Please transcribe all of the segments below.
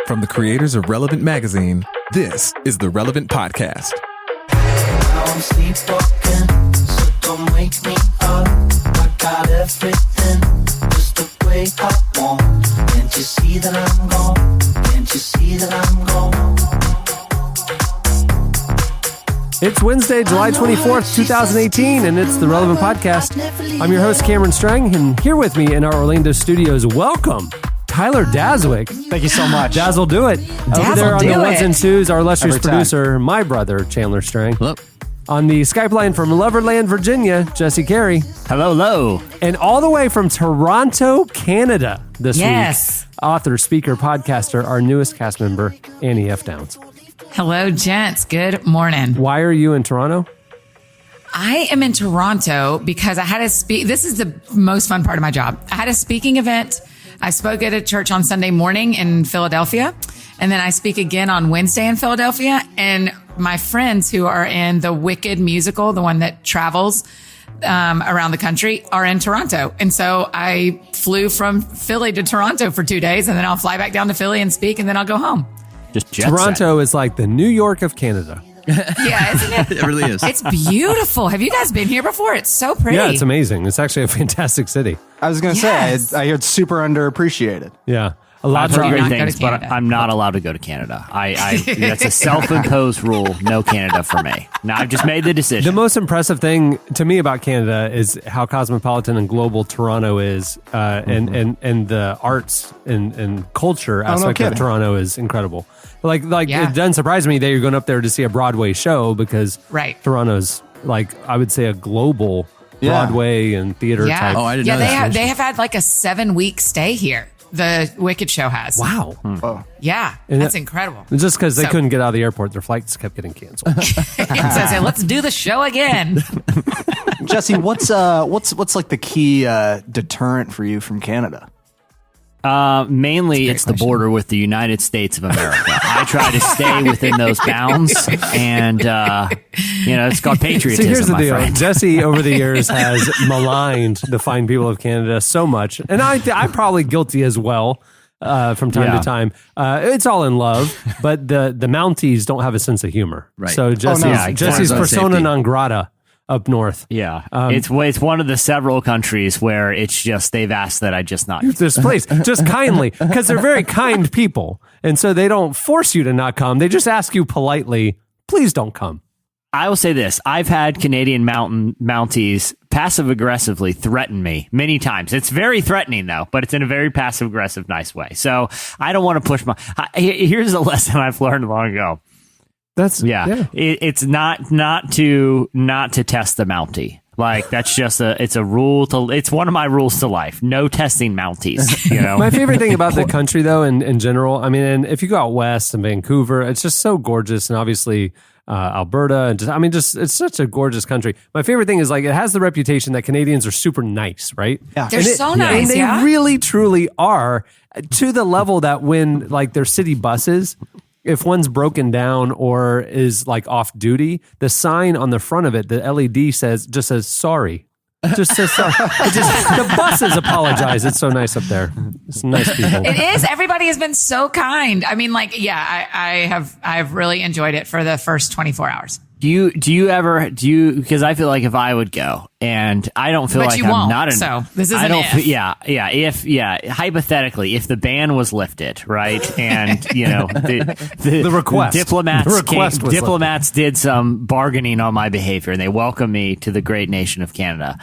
From the creators of Relevant Magazine, this is the Relevant Podcast. I'm sleepwalking, so don't wake me up. I got everything just the way I want. Can't you see that I'm gone? Can't you see that I'm gone? It's Wednesday, July 24th, 2018, and it's the Relevant Podcast. I'm your host, Cameron Strang, and here with me in our Orlando studios, welcome, Tyler Daswick. Thank you so much. Dazzle do it. Over there on the ones and twos, our illustrious producer, my brother, Chandler Strang. Hello. On the Skype line from Loverland, Virginia, Jesse Carey. Hello, hello. And all the way from Toronto, Canada this week, author, speaker, podcaster, our newest cast member, Annie F. Downs. Hello, gents. Good morning. Why are you in Toronto? I am in Toronto because I had to speak. This is the most fun part of my job. I had a speaking event. I spoke at a church on Sunday morning in Philadelphia, and then I speak again on Wednesday in Philadelphia. And my friends who are in the Wicked musical, the one that travels around the country, are in Toronto. And so I flew from Philly to Toronto for 2 days, and then I'll fly back down to Philly and speak, and then I'll go home. Just jet Toronto is like the New York of Canada. Yeah, isn't it? It really is. It's beautiful. Have you guys been here before? It's so pretty. Yeah, it's amazing. It's actually a fantastic city. I was going to Yes. say, I hear it's super underappreciated. Yeah. A lot I've of heard great not go to things, but Canada. I'm not allowed to go to Canada. That's a self-imposed rule. No Canada for me. Now I've just made the The decision. most impressive thing to me about Canada is how cosmopolitan and global Toronto is, and the arts and culture no aspect of kidding. Toronto is incredible. Like Yeah. It doesn't surprise me that you're going up there to see a Broadway show because Right. Toronto's like, I would say, a global Yeah. Broadway and theater Yeah. type. I didn't yeah, know that. they have had like a 7-week stay here. The Wicked show has. Wow. Oh. Yeah, And that's that- incredible. Just because they So- couldn't get out of the airport, their flights kept getting canceled. So I say, let's do the show again. Jesse, what's like the key deterrent for you from Canada? Mainly, it's the border with the United States of America. I try to stay within those bounds, and it's called patriotism. See, here's the my deal. friend. Jesse, over the years, has maligned the fine people of Canada so much, and I'm probably guilty as well from time Yeah. to time. It's all in love, but the Mounties don't have a sense of humor. Right. So Jesse's, no. Yeah, Jesse's exactly. persona Safety. non grata up north. Yeah, it's one of the several countries where it's just they've asked that I just not. This place, just kindly, because they're very kind people, and so they don't force you to not come. They just ask you politely, please don't come. I will say this. I've had Canadian Mounties passive aggressively threaten me many times. It's very threatening though, but it's in a very passive aggressive, nice way. So I don't want to push here's a lesson I've learned long ago. That's It's not to test the Mountie. Like that's just it's one of my rules to life. No testing Mounties, you know. My favorite thing about the country, though, in general, I mean, and if you go out west in Vancouver, it's just so gorgeous, and obviously Alberta, and it's such a gorgeous country. My favorite thing is like it has the reputation that Canadians are super nice, right? Yeah. They're so nice, and they yeah? really truly are, to the level that when like their city buses, if one's broken down or is like off duty, the sign on the front of it, the LED just says sorry. Just says sorry. The buses apologize. It's so nice up there. It's nice people. It is. Everybody has been so kind. I mean, like, yeah, I've really enjoyed it for the first 24 hours. Do you because I feel like if I would go and I don't feel But like you I'm won't, not so this is I an don't if. if hypothetically if the ban was lifted, right, and the request diplomats did some bargaining on my behavior and they welcome me to the great nation of Canada.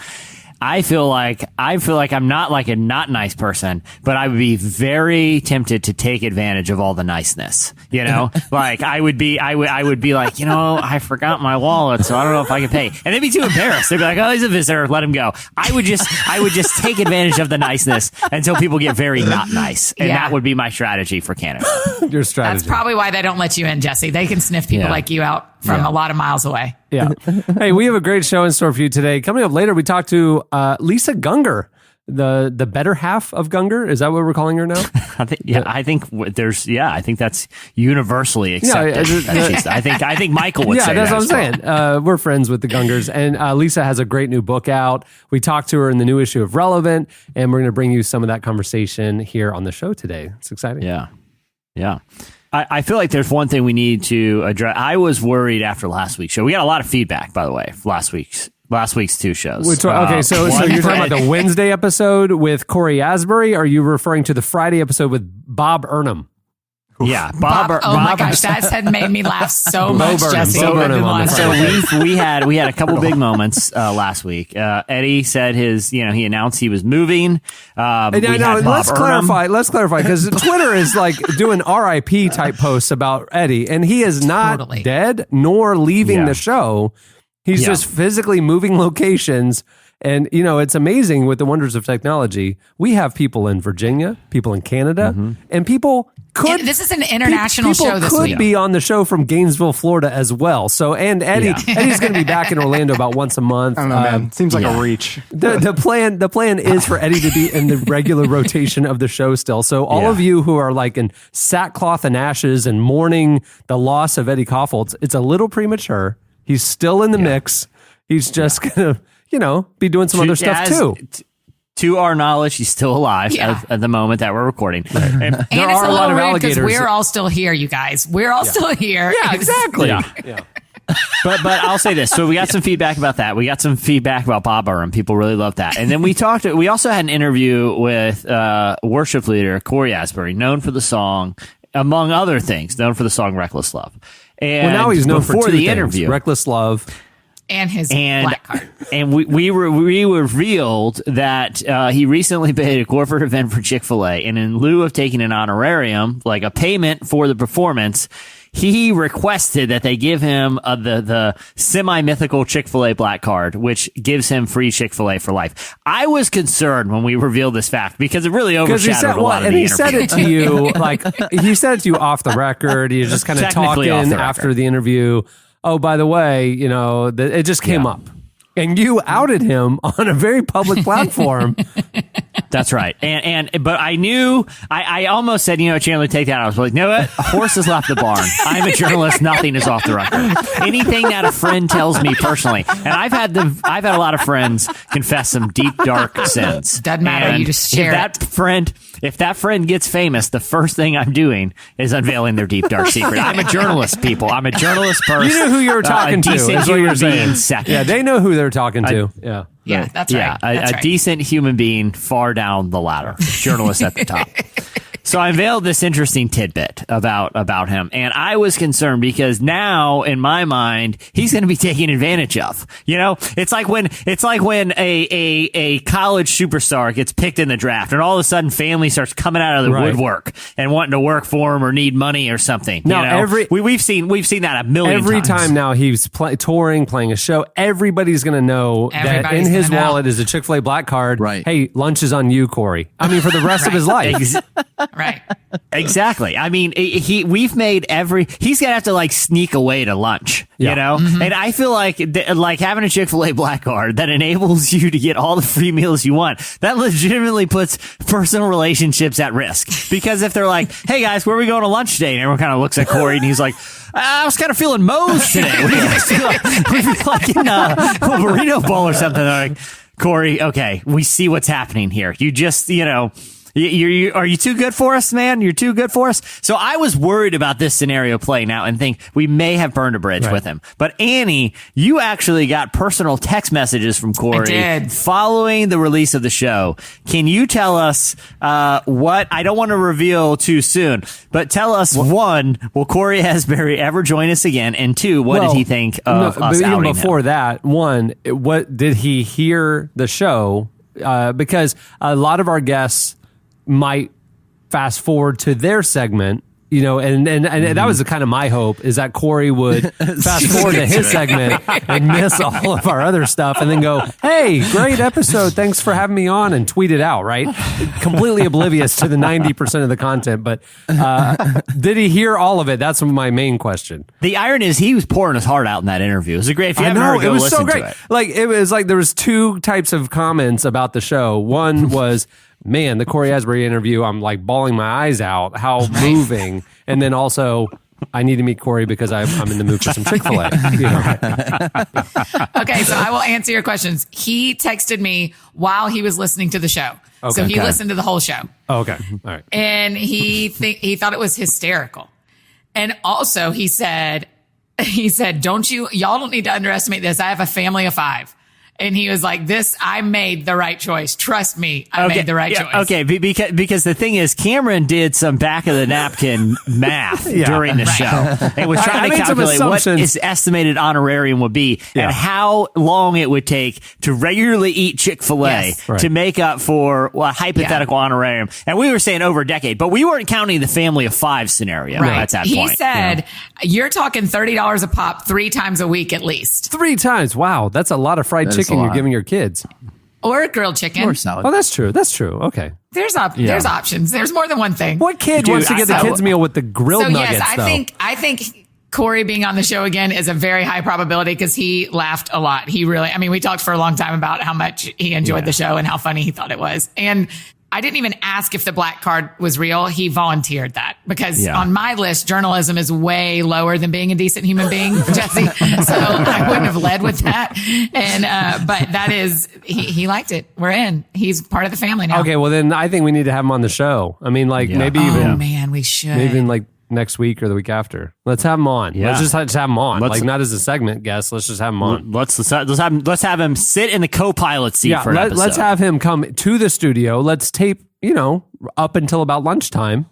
I feel like I'm not like a not nice person, but I would be very tempted to take advantage of all the niceness. You know, like I would be like, I forgot my wallet, so I don't know if I can pay. And they'd be too embarrassed. They'd be like, oh, he's a visitor, let him go. I would just take advantage of the niceness until people get very not nice, and Yeah. that would be my strategy for Canada. Your strategy. That's probably why they don't let you in, Jesse. They can sniff people like you out from a lot of miles away. Yeah. Hey, we have a great show in store for you today. Coming up later, we talk to Lisa Gungor, the better half of Gungor. Is that what we're calling her now? I think that's universally accepted. I think Michael would say that's that what I'm as well. saying. We're friends with the Gungors, and Lisa has a great new book out. We talked to her in the new issue of Relevant, and we're going to bring you some of that conversation here on the show today. It's exciting. Yeah. Yeah. I feel like there's one thing we need to address. I was worried after last week's show. We got a lot of feedback, by the way, last week's 2 shows. Okay, so you're talking about the Wednesday episode with Corey Asbury, or are you referring to the Friday episode with Bob Earnham? Yeah, my gosh, that had made me laugh so much, Jesse. So we had a couple big moments last week. Eddie said he announced he was moving. Let's clarify because Twitter is like doing RIP type posts about Eddie, and he is not dead nor leaving the show. He's just physically moving locations. And, it's amazing with the wonders of technology. We have people in Virginia, people in Canada, and people could... This is an international show this could week. be on the show from Gainesville, Florida as well. So, and Eddie's going to be back in Orlando about once a month. I don't know, man. Seems like a reach. The plan is for Eddie to be in the regular rotation of the show still. So all of you who are like in sackcloth and ashes and mourning the loss of Eddie Koffoltz, it's a little premature. He's still in the mix. He's just going to... be doing some other stuff too. To our knowledge, he's still alive at the moment that we're recording. Right. And there it's are a lot of alligators. We're all still here, you guys. We're all still here. Yeah, exactly. But I'll say this. So we got some feedback about that. We got some feedback about Bob Earham. People really love that. And then we also had an interview with worship leader Corey Asbury, known for the song, among other things, known for the song Reckless Love. And now he's known for two things, interview, Reckless Love. And his black card. And we revealed that he recently paid a corporate event for Chick-fil-A, and in lieu of taking an honorarium, like a payment for the performance, he requested that they give him the semi-mythical Chick-fil-A black card, which gives him free Chick-fil-A for life. I was concerned when we revealed this fact because it really overshadowed a lot of the interview. And he said it to you, he said it to you off the record. He was just kind of talking after the interview. Oh, by the way, it just came up. And you outed him on a very public platform. That's right. But I knew, I almost said, Chandler, take that out. I was like, you know what? A horse has left the barn. I'm a journalist. Nothing is off the record. Anything that a friend tells me personally. And I've had a lot of friends confess some deep, dark sins. Doesn't matter. And you just share if that friend gets famous, the first thing I'm doing is unveiling their deep, dark secret. I'm a journalist, people. I'm a journalist person. You knew who you were talking to. Decent Is what you're saying. Second. Yeah, they know who they're talking to. Yeah, that's right. A decent human being far down the ladder. Journalist at the top. So I unveiled this interesting tidbit about him, and I was concerned because now in my mind he's going to be taken advantage of. It's like when a college superstar gets picked in the draft, and all of a sudden family starts coming out of the woodwork and wanting to work for him or need money or something. Now we've seen that a million times. Every time now he's touring, playing a show, everybody's going to know that in his wallet is a Chick-fil-A black card. Right. Hey, lunch is on you, Corey. I mean, for the rest of his life. Right. Exactly. I mean, he's gonna have to sneak away to lunch, Mm-hmm. And I feel like having a Chick-fil-A black card that enables you to get all the free meals you want, that legitimately puts personal relationships at risk. Because if they're like, hey guys, where are we going to lunch today? And everyone kind of looks at Corey and he's like, I was kind of feeling Moe's today. What do you guys feel like? We'd be like in a burrito bowl or something. They're like, Corey, okay, we see what's happening here. You just, are you too good for us, man? You're too good for us. So I was worried about this scenario playing out and think we may have burned a bridge with him. But Annie, you actually got personal text messages from Corey following the release of the show. Can you tell us what? I don't want to reveal too soon, but tell us one: will Corey Asbury ever join us again? And two, what did he think of us even outing before him? that, one, what did he hear the show? Because a lot of our guests might fast forward to their segment, and that was kind of my hope, is that Corey would fast forward to his segment and miss all of our other stuff and then go, hey, great episode, thanks for having me on, and tweet it out, right? Completely oblivious to the 90% of the content. But did he hear all of it? That's my main question. The irony is he was pouring his heart out in that interview. It was a great, if you haven't heard it, go listen so great. to it. It was like there was two types of comments about the show. One was, man, the Corey Asbury interview, I'm bawling my eyes out. How moving. And then also, I need to meet Corey because I'm in the mood for some Chick-fil-A. You know? Okay, so I will answer your questions. He texted me while he was listening to the show. Okay. So he listened to the whole show. Oh, okay. All right. And he thought it was hysterical. And also he said, y'all don't need to underestimate this. I have a family of 5. And he was like, I made the right choice. Trust me, I made the right choice. Okay, because the thing is, Cameron did some back of the napkin math during the show. And was trying to calculate what his estimated honorarium would be and how long it would take to regularly eat Chick-fil-A to make up for a hypothetical honorarium. And we were saying over a decade, but we weren't counting the family of 5 scenario at that point. He said, you're talking $30 a pop 3 times a week at least. 3 times. Wow. That's a lot of fried chicken you're giving your kids. Or grilled chicken. Or salad. Oh, that's true. That's true. Okay. There's options. There's more than one thing. What kid wants to get the kids meal with the grilled nuggets? Yes, I think Corey being on the show again is a very high probability because he laughed a lot. We talked for a long time about how much he enjoyed the show and how funny he thought it was. And I didn't even ask if the black card was real. He volunteered that because on my list, journalism is way lower than being a decent human being, Jesse. So I wouldn't have led with that. And, but that is, he liked it. We're in. He's part of the family now. Okay. Well, then I think we need to have him on the show. I mean, like maybe even, man, we should. maybe even like next week or the week after. Let's have him on. Yeah. Let's just have him on. Not as a segment guest. Let's just have him on. Let's have him sit in the co-pilot seat for an episode. Let's have him come to the studio. Let's tape, up until about lunchtime.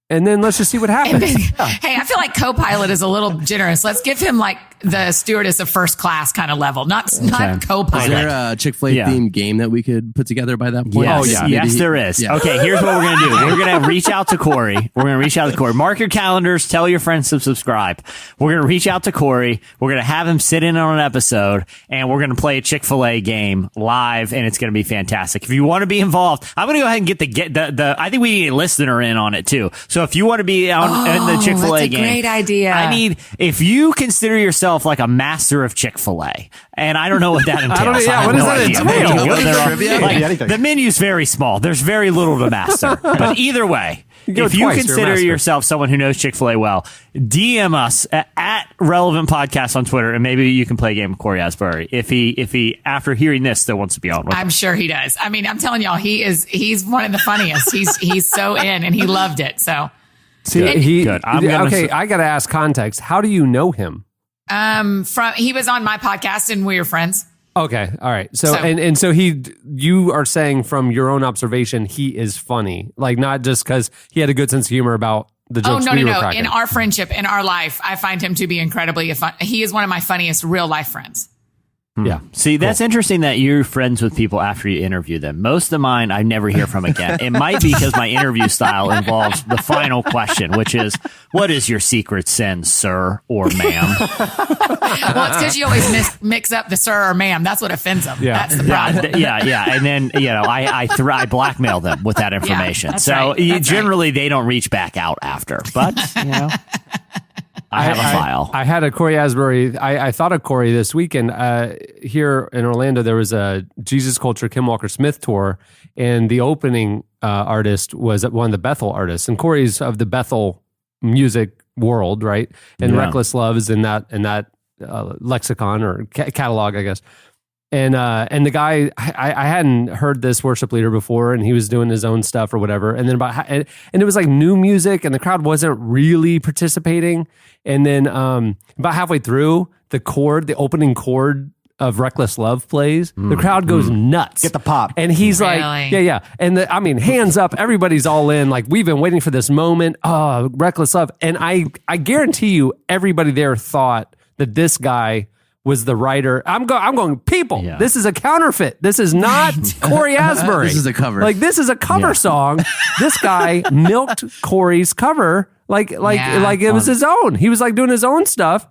And then let's just see what happens. Hey, I feel like co-pilot is a little generous. Let's give him like the stewardess of first class kind of level, not co-pilot. Is there a Chick-fil-A themed game that we could put together by that point? Yes, there is. Yeah. Okay, here's what we're going to do. We're going to reach out to Corey. Mark your calendars. Tell your friends to subscribe. We're going to reach out to Corey. We're going to have him sit in on an episode, and we're going to play a Chick-fil-A game live, and it's going to be fantastic. If you want to be involved, I'm going to go ahead and get the I think we need a listener in on it, too. So if you want to be on in the Chick-fil-A game, great idea. if you consider yourself like a master of Chick-fil-A, and I don't know what that entails. What does that entail? The menu's very small. There's very little to master. But either way, if you consider yourself someone who knows Chick-fil-A well, DM us at Relevant Podcast on Twitter, and maybe you can play a game with Corey Asbury if he after hearing this still wants to be on. I'm sure he does. I mean, I'm telling y'all, he's one of the funniest. He's so in, and he loved it. So. See, good. I got to ask context. How do you know him? He was on my podcast and we were friends. Okay. All right. So you are saying from your own observation, he is funny, like not just because he had a good sense of humor about the jokes we were cracking. In our friendship, in our life, I find him to be incredibly fun. He is one of my funniest real life friends. Yeah. See, that's interesting that you're friends with people after you interview them. Most of mine, I never hear from again. It might be because my interview style involves the final question, which is, what is your secret sin, sir or ma'am? Well, it's because you always mix up the sir or ma'am. That's what offends them. Yeah. That's the problem. Yeah. And then, I blackmail them with that information. Yeah, so generally they don't reach back out after, but, I have a file. I had a Corey Asbury. I thought of Corey this weekend. Here in Orlando, there was a Jesus Culture Kim Walker Smith tour, and the opening artist was one of the Bethel artists. And Corey's of the Bethel music world, right? And Reckless Love is in that lexicon or catalog, I guess. And the guy, I hadn't heard this worship leader before, and he was doing his own stuff or whatever. And then and it was like new music, and the crowd wasn't really participating. And then about halfway through, the opening chord of Reckless Love plays. The crowd goes nuts. Get the pop. And he's like, yeah. And hands up, everybody's all in. Like, we've been waiting for this moment. Oh, Reckless Love. And I guarantee you, everybody there thought that this guy was the writer. I'm going, people, this is a counterfeit. This is not Corey Asbury. This is a cover. Like, this is a cover song. This guy milked Corey's cover like it was his own. He was like doing his own stuff.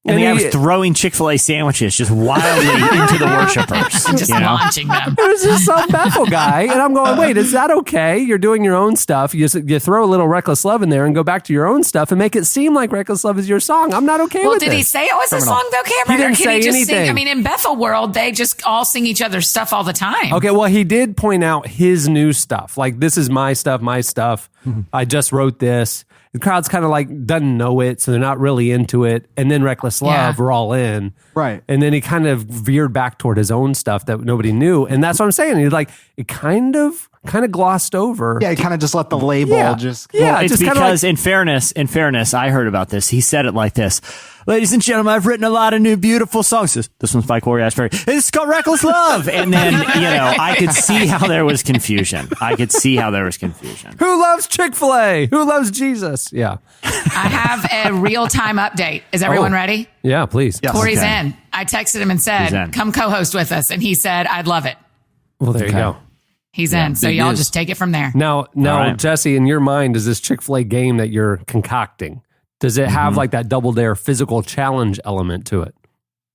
And he was throwing Chick-fil-A sandwiches just wildly into the worshipers. Just launching them. It was just some Bethel guy. And I'm going, wait, is that okay? You're doing your own stuff. You throw a little Reckless Love in there and go back to your own stuff and make it seem like Reckless Love is your song. I'm not okay with this. Well, did he say it was a song, though, Cameron? He didn't say anything. Sing? I mean, in Bethel world, they just all sing each other's stuff all the time. Okay, well, he did point out his new stuff. Like, this is my stuff. I just wrote this. the crowd's kind of like doesn't know it, so they're not really into it. And then Reckless Love, we're all in. Right. And then he kind of veered back toward his own stuff that nobody knew. And that's what I'm saying. He's like, it kind of glossed over. Yeah, he kind of just let the label just. Yeah, it's just because in fairness, I heard about this. He said it like this. Ladies and gentlemen, I've written a lot of new beautiful songs. This one's by Corey Asbury. It's called Reckless Love. And then, I could see how there was confusion. Who loves Chick-fil-A? Who loves Jesus? Yeah. I have a real-time update. Is everyone ready? Yeah, please. Yes. Corey's in. I texted him and said, come co-host with us. And he said, I'd love it. Well, there you go. He's in. So big y'all news. just take it from there. Now, right. Jesse, in your mind, is this Chick-fil-A game that you're concocting? Does it have like that Double Dare physical challenge element to it?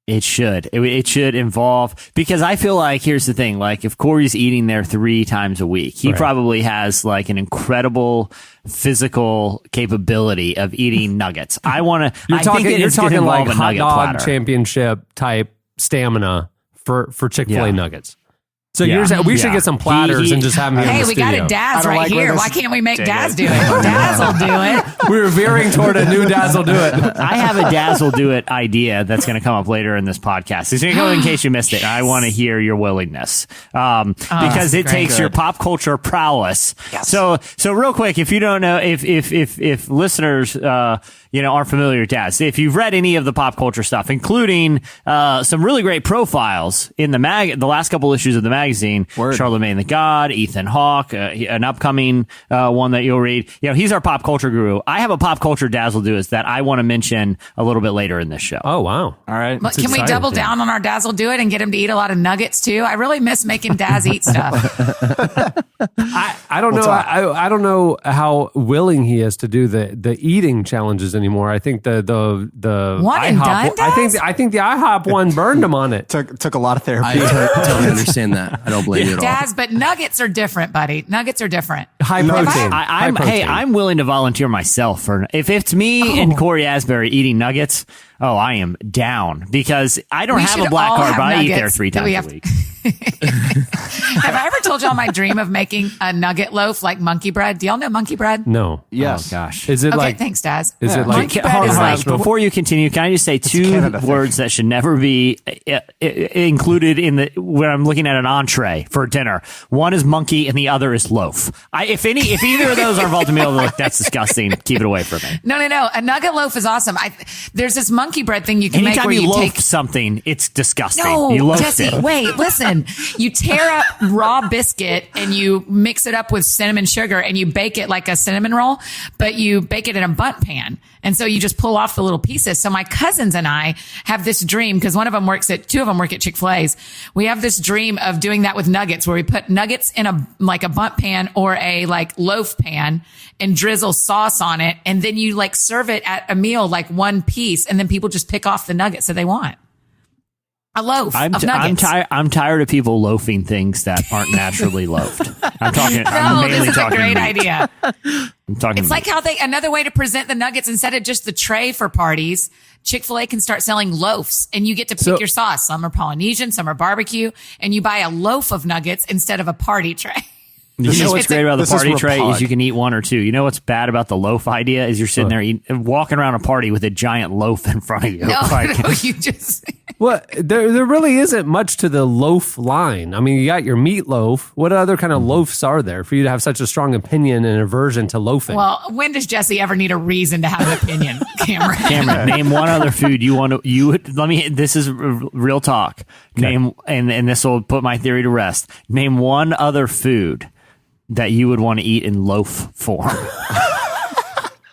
It should. It should involve, because I feel like, here's the thing, like if Corey's eating there 3 times a week, he probably has like an incredible physical capability of eating nuggets. I think You're talking like a hot nugget dog platter. championship type stamina for Chick-fil-A Yeah. nuggets. So Yeah. we should Yeah. get some platters and just have them here in Hey, the we studio. got a Daz don't right like where here. this- Why can't we make Daz do it? Daz will do it. We were veering toward a new Dazzle Do It. I have a Dazzle Do It idea that's going to come up later in this podcast. It's going to come in case you missed it. I want to hear your willingness, because it great. takes your pop culture prowess. So real quick, if you don't know, if listeners, aren't familiar with Daz, if you've read any of the pop culture stuff, including some really great profiles in the last couple issues of the magazine, Charlemagne the God, Ethan Hawke, an upcoming one that you'll read. He's our pop culture guru. I have a pop culture Dazzle Do It that I want to mention a little bit later in this show. Oh, wow. All right. But can we double down on our Dazzle Do It and get him to eat a lot of nuggets too? I really miss making Daz eat stuff. I don't know. I don't know how willing he is to do the eating challenges anymore. I think the One and IHOP done, Daz? I think the IHOP one burned him on it. Took a lot of therapy. I totally understand that. I don't blame you at all. Daz, but nuggets are different, buddy. Nuggets are different. High protein. I'm High protein. I'm willing to volunteer myself for if it's me and Corey Asbury eating nuggets. Oh, I am down, because I don't We have a should black all card, have but I eat there nuggets 3 that we times a have- week. Have I ever told y'all my dream of making a nugget loaf like monkey bread? Do y'all know monkey bread? No. Yes. Oh gosh. Is it Okay, like? thanks, Daz. Is it like? Monkey bread is like Before you continue, can I just say 2 Canada thing. words that should never be included in when I'm looking at an entree for dinner? One is monkey and the other is loaf. If either of those are involved in me, I'll be like, that's disgusting. Keep it away from me. No. A nugget loaf is awesome. There's this monkey bread thing you can make Anytime where you you loaf take. something, it's disgusting. No, you loafed Jesse, it. wait, listen. You tear up raw biscuit and you mix it up with cinnamon sugar and you bake it like a cinnamon roll, but you bake it in a bundt pan. And so you just pull off the little pieces. So my cousins and I have this dream, because two of them work at Chick-fil-A's. We have this dream of doing that with nuggets, where we put nuggets in a bundt pan or a like loaf pan and drizzle sauce on it. And then you like serve it at a meal, like one piece. And then people just pick off the nuggets that they want. A loaf of nuggets. I'm tired of people loafing things that aren't naturally loafed. I'm No, mainly this is a talking great meat. idea. I'm talking It's like how another way to present the nuggets, instead of just the tray for parties, Chick-fil-A can start selling loafs, and you get to pick your sauce. Some are Polynesian, some are barbecue, and you buy a loaf of nuggets instead of a party tray. You know what's great about the this is party tray Rapag. is you can eat 1 or 2. You know what's bad about the loaf idea is you're sitting there walking around a party with a giant loaf in front of you. No, Like, no, you just. Well, there really isn't much to the loaf line. I mean, you got your meatloaf. What other kind of loafs are there for you to have such a strong opinion and aversion to loafing? Well, when does Jesse ever need a reason to have an opinion, Cameron? Cameron, name one other food you want to. This is real talk. Name and this will put my theory to rest. Name one other food that you would want to eat in loaf form.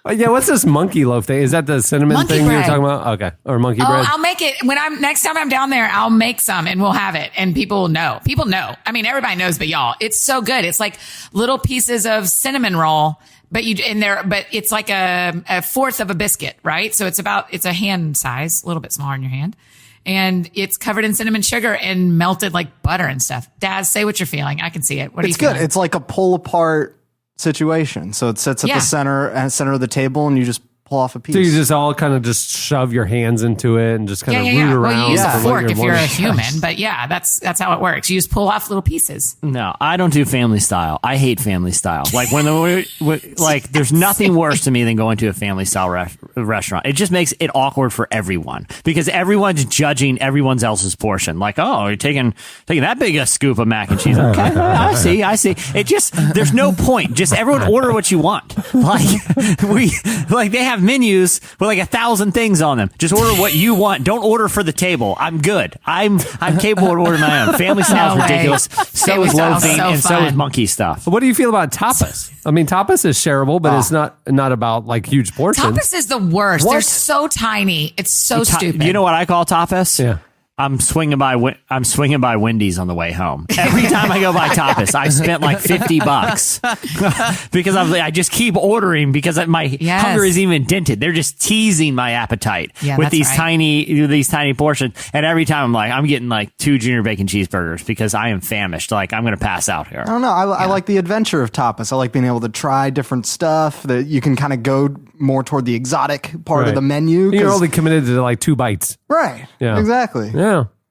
Yeah, what's this monkey loaf thing? Is that the cinnamon Monkey thing you were bread. talking about? Okay, or monkey Oh, bread? I'll make it next time I'm down there. I'll make some and we'll have it, and people will know. People know. I mean, everybody knows, but y'all, it's so good. It's like little pieces of cinnamon roll, but it's like a fourth of a biscuit, right? So it's a hand size, a little bit smaller in your hand. And it's covered in cinnamon sugar and melted like butter and stuff. Daz, say what you're feeling. I can see it. What are you It's good. feeling? It's like a pull apart situation. So it sits at Yeah. the center of the table, and you just pull off a piece. So you just all kind of just shove your hands into it and just kind of root around. Well, you use a for what fork if you're a wanting. human, but yeah, that's how it works. You just pull off little pieces. No, I don't do family style. I hate family style. Like like there's nothing worse to me than going to a family style restaurant. It just makes it awkward for everyone because everyone's judging everyone else's portion. Like, oh, you're taking that big a scoop of mac and cheese. Okay, I see. It just there's no point. Just everyone order what you want. Like they have menus with like 1,000 things on them. Just order what you want. Don't order for the table. I'm good. I'm capable of ordering my own. Family style is ridiculous. So is loafing, and so is monkey stuff. What do you feel about tapas? I mean, tapas is shareable, but it's not about like huge portions. Tapas is the worst. They're so tiny. It's so stupid. You know what I call tapas? Yeah. I'm swinging by Wendy's on the way home. Every time I go by tapas, I spent like $50 because I just keep ordering because my hunger is even dented. They're just teasing my appetite with these tiny portions. And every time I'm getting like 2 junior bacon cheeseburgers because I am famished. Like I'm going to pass out here. I don't know. I like the adventure of tapas. I like being able to try different stuff that you can kind of go more toward the exotic part of the menu. You're only committed to like 2 bites. Right. Yeah. Exactly. Yeah.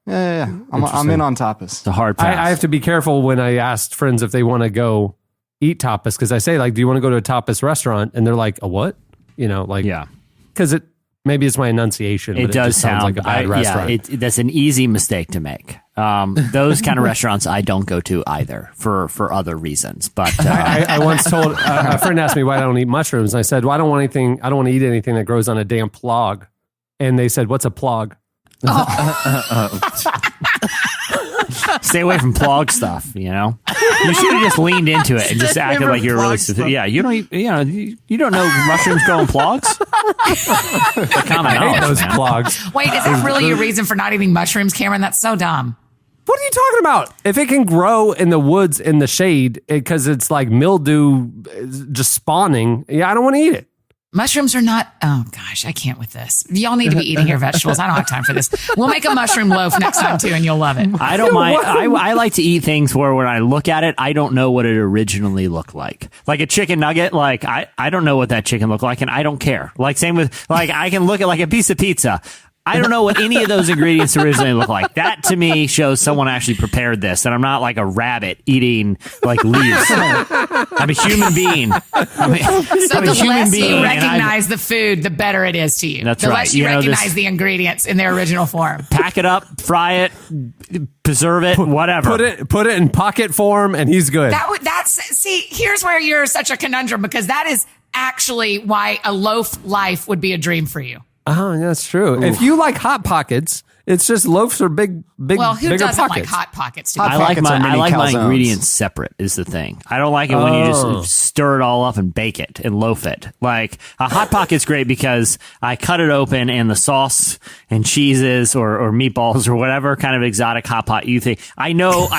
I'm in on tapas. It's a hard pass. I have to be careful when I ask friends if they want to go eat tapas because I say like, do you want to go to a tapas restaurant? And they're like, a what? Because maybe it's my enunciation. It but does just sounds like a bad restaurant. Yeah, that's an easy mistake to make. Those kind of restaurants I don't go to either for other reasons. But I once told a friend asked me why I don't eat mushrooms. And I said, well, I don't want to eat anything that grows on a damn plog. And they said, what's a plog? Stay away from plug stuff. You should have just leaned into it and just acted like you're really. Yeah, you don't know mushrooms grow in plugs. I hate those plugs. Wait, is that really your reason for not eating mushrooms, Cameron? That's so dumb. What are you talking about? If it can grow in the woods in the shade because it's like mildew just spawning, I don't want to eat it. Mushrooms are not, oh gosh, I can't with this. Y'all need to be eating your vegetables. I don't have time for this. We'll make a mushroom loaf next time too, and you'll love it. I don't mind. I like to eat things where when I look at it, I don't know what it originally looked like. Like a chicken nugget, like I don't know what that chicken looked like, and I don't care. Like same with, like I can look at like a piece of pizza. I don't know what any of those ingredients originally look like. That to me shows someone actually prepared this, and I'm not like a rabbit eating like leaves. I'm a human being. I'm the less you recognize the food, the better it is to you. That's the right. less you recognize the ingredients in their original form. Pack it up, fry it, preserve it, whatever. Put it in pocket form, and he's good. See, here's where you're such a conundrum because that is actually why a loaf life would be a dream for you. Oh, that's true. Ooh. If you like Hot Pockets, it's just loaves are big. Well, who bigger doesn't pockets. like Hot Pockets? I like my ingredients separate is the thing. I don't like it when you just stir it all up and bake it and loaf it. Like a Hot Pocket's great because I cut it open and the sauce and cheeses or meatballs or whatever kind of exotic Hot Pot you think. I know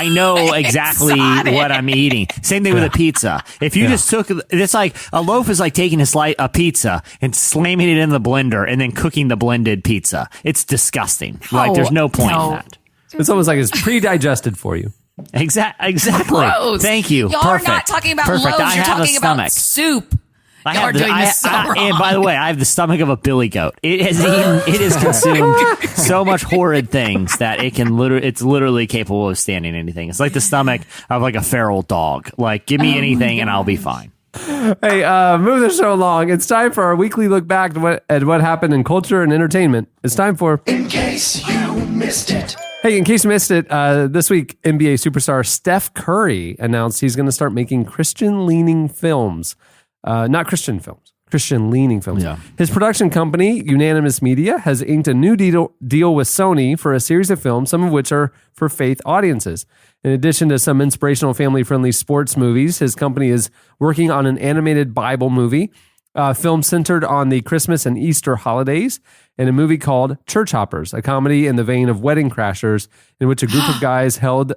exactly what I'm eating. Same thing with a pizza. If you just took, it's like a loaf is like taking a pizza and slamming it in the blender and then cooking the blended pizza. It's disgusting. Like there's no point in that. It's almost like it's pre-digested for you. Exactly. Gross. Thank you. Y'all Perfect. are not talking about Perfect. loaves. You're talking about soup. Y'all are doing this so wrong. And by the way, I have the stomach of a billy goat. It has consumed so much horrid things that it's literally capable of standing anything. It's like the stomach of like a feral dog. Like, give me anything and I'll be fine. Hey, move the show along. It's time for our weekly look back at what happened in culture and entertainment. It's time for In Case You Missed It. Hey, in case you missed it, this week, NBA superstar Steph Curry announced he's going to start making Christian-leaning films. Not Christian films, Christian-leaning films. Yeah. His production company, Unanimous Media, has inked a new deal with Sony for a series of films, some of which are for faith audiences. In addition to some inspirational family-friendly sports movies, his company is working on an animated Bible movie, film centered on the Christmas and Easter holidays, and a movie called Church Hoppers, a comedy in the vein of Wedding Crashers, in which a group of guys help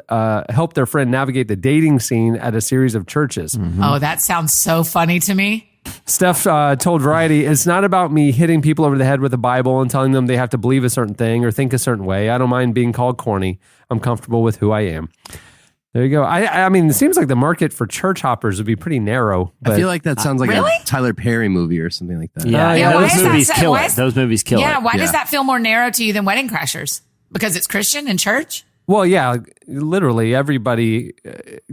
their friend navigate the dating scene at a series of churches. Mm-hmm. Oh, that sounds so funny to me. Steph told Variety, it's not about me hitting people over the head with the Bible and telling them they have to believe a certain thing or think a certain way. I don't mind being called corny. I'm comfortable with who I am. There you go. I mean, it seems like the market for church hoppers would be pretty narrow. But I feel like that sounds like Really? a Tyler Perry movie or something like that. Yeah, why those is that movies so- kill why it. is- Those movies kill it. Yeah, why does Yeah. that feel more narrow to you than Wedding Crashers? Because it's Christian and church? well, yeah, literally everybody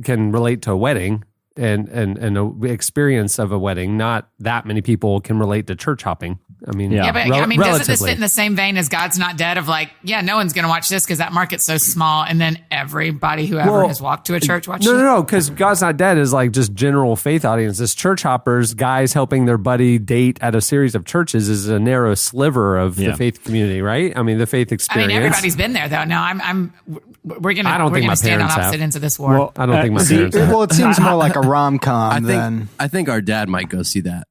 can relate to a wedding and the experience of a wedding. Not that many people can relate to church hopping. I mean, Yeah. Yeah, but rel- I mean, doesn't this relatively. fit in the same vein as God's Not Dead of like, yeah, no one's going to watch this because that market's so small. And then everybody who ever Well, has walked to a church watches No, because God's Not Dead is like just general faith audiences. Church hoppers, guys helping their buddy date at a series of churches is a narrow sliver of Yeah. the faith community, right? I mean, the faith I experience. mean, everybody's been there though. No, we're going I don't think my to stand on parents have. opposite ends of this war. I don't think my see- parents have. Well, it seems more like a rom-com than... I think our dad might go see that.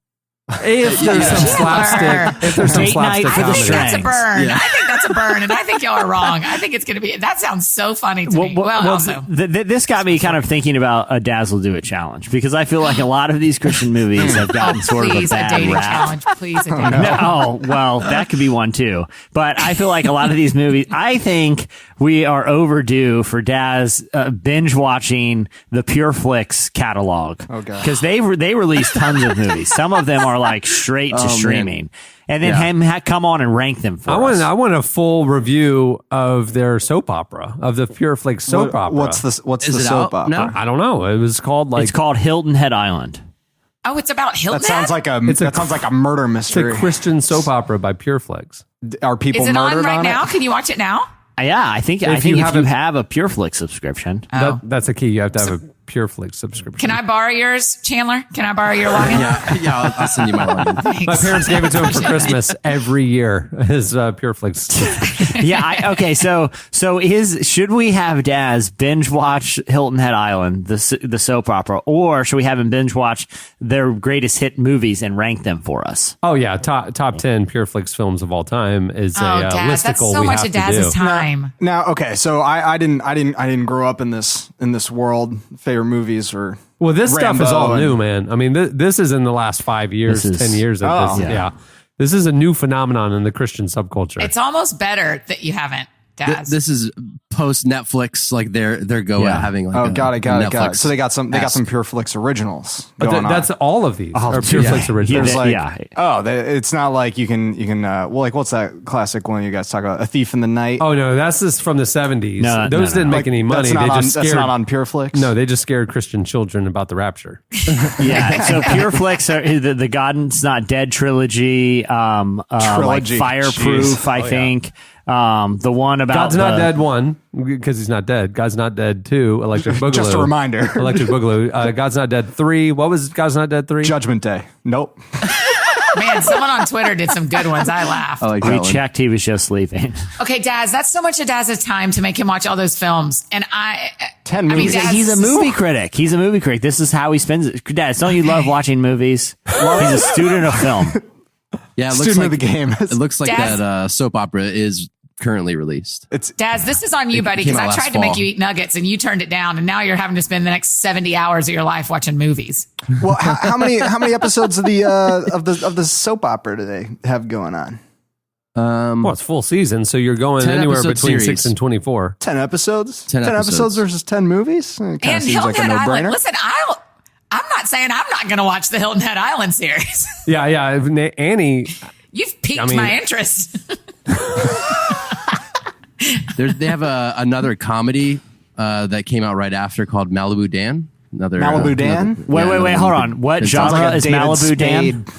If there's some slapstick, if there's some Date night slapstick for the I think comedy. that's a Strangs. burn. Yeah. I think that's a burn, and I think y'all are wrong. I think it's going to be. That sounds so funny to me. Well, also, this got me kind of thinking about a Dazzle Do It challenge because I feel like a lot of these Christian movies have gotten sort of a please a bad dating rap. challenge. Please a dating. No, oh, well, that could be one too. But I feel like a lot of these movies, I think we are overdue for Daz binge watching the Pure Flix catalog. Oh, God. Because they release tons of movies. Some of them are like straight to Oh, man. streaming. And then come on and rank them for us. I want a full review of their soap opera, of the Pure Flix soap opera. What's the Is it soap out opera? now? I don't know. It was called like It's called Hilton Head Island. Oh, it's about Hilton. That sounds like a murder it's a mystery. Christian soap opera by Pure Flix. Are people Is it on murdered right on now? it? Can you watch it now? Yeah, I think if you you haven't- have a Pure Flix subscription. Oh. That's a key. You have to have a Pure Flix subscription. Can I borrow yours, Chandler? Can I borrow your login? Yeah, I'll send you my login. Thanks. My parents gave it to him for Christmas every year. His Pure Flix subscription. Yeah. Okay. So should we have Daz binge watch Hilton Head Island, the soap opera, or should we have him binge watch their greatest hit movies and rank them for us? Oh yeah, top 10 Pure Flix films of all time is Oh, a Daz, listicle that's so we much have of to Daz's do. time. Now, okay, so I didn't grow up in this world. Favorite movies or Well, this stuff is all Rambo new, and- man. I mean, this is in the last 5 years, This is- 10 years of Oh. this. Yeah. This is a new phenomenon in the Christian subculture. It's almost better that you haven't, Daz. This is post Netflix, like their go Yeah. at having like Oh, a got it. Netflix So they got some esque. Pure Flix originals But going on. that's all of these are Pure yeah. Flix originals. There's like, Yeah. it's not like you can well, like what's that classic one you guys talk about? A Thief in the Night. Oh no, that's just from the 70s. No, Those no, didn't no. make any money. That's not, They on, just that's scared. not on Pure Flix. No, they just scared Christian children about the rapture. Yeah. So Pure Flix are the God's Not Dead trilogy, like Trilogy. Fireproof, Jeez. I think. The one about God's Not Dead 1 because he's not dead. God's Not Dead 2, Electric Boogaloo. Just a reminder. Electric Boogaloo. God's Not Dead 3. What was God's Not Dead 3? Judgment Day. Nope. Man, someone on Twitter did some good ones. I laughed. I like We that one. checked, he was just sleeping. Okay, Daz, that's so much of Daz's time to make him watch all those films. And 10 I mean, movies. Daz, He's a movie critic. He's a movie critic. This is how he spends it. Dad, don't you love watching movies? He's a student of film. Yeah, it looks Student like of the game. It looks like Daz- that soap opera is currently released. It's Daz, this is on you, buddy, came because out I last tried to make fall. you eat nuggets and you turned it down, and now you're having to spend the next 70 hours of your life watching movies. well, how many episodes of the soap opera do they have going on? Well, it's full season, so you're going 10 anywhere episode between series. 6 and 24. 10 episodes. 10 episodes versus 10 movies. It kind of And seems Hilton like a Head Island. no-brainer. Listen, I'm not saying I'm not going to watch the Hilton Head Island series. Yeah. Annie, You've piqued I mean- my interest. They have another comedy that came out right after called Malibu Dan. Malibu Dan? Wait, hold on. What It sounds genre like a is David Malibu Dan? Spade.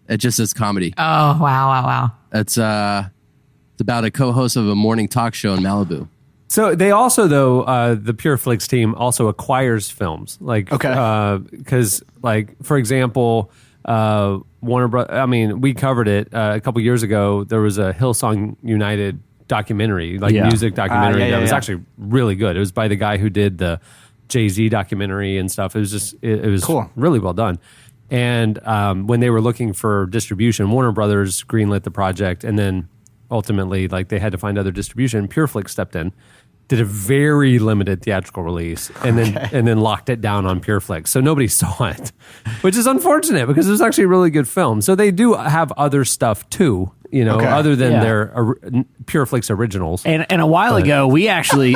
It just says comedy. Oh, wow. It's about a co-host of a morning talk show in Malibu. so they also, though, the Pure Flix team also acquires films. Like, Okay. because, like, for example, Warner Brothers, I mean, we covered it a couple years ago. There was a Hillsong United documentary, like Yeah. music documentary yeah, that was yeah. actually really good. It was by the guy who did the Jay-Z documentary and stuff. It was just, it was Cool. really well done. And when they were looking for distribution, Warner Brothers greenlit the project, and then ultimately, like, they had to find other distribution. PureFlix stepped in, did a very limited theatrical release, and then locked it down on PureFlix, so nobody saw it, which is unfortunate because it was actually a really good film. So they do have other stuff too Okay. other than Yeah. their Pure Flix originals. And a while ago, we actually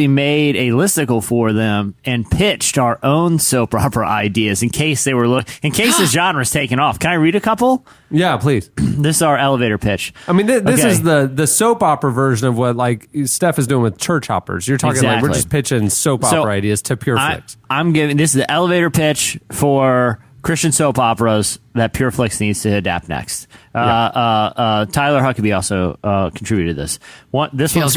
made a listicle for them and pitched our own soap opera ideas in case they were in case the genre's taken off. Can I read a couple? Yeah, please. This is our elevator pitch. I mean, this Okay. is the soap opera version of what like Steph is doing with church hoppers. You're talking like we're Exactly. just pitching soap opera ideas to Pure Flix. I'm giving this is the elevator pitch for Christian soap operas that Pure Flix needs to adapt next. Tyler Huckabee also contributed this. This Feels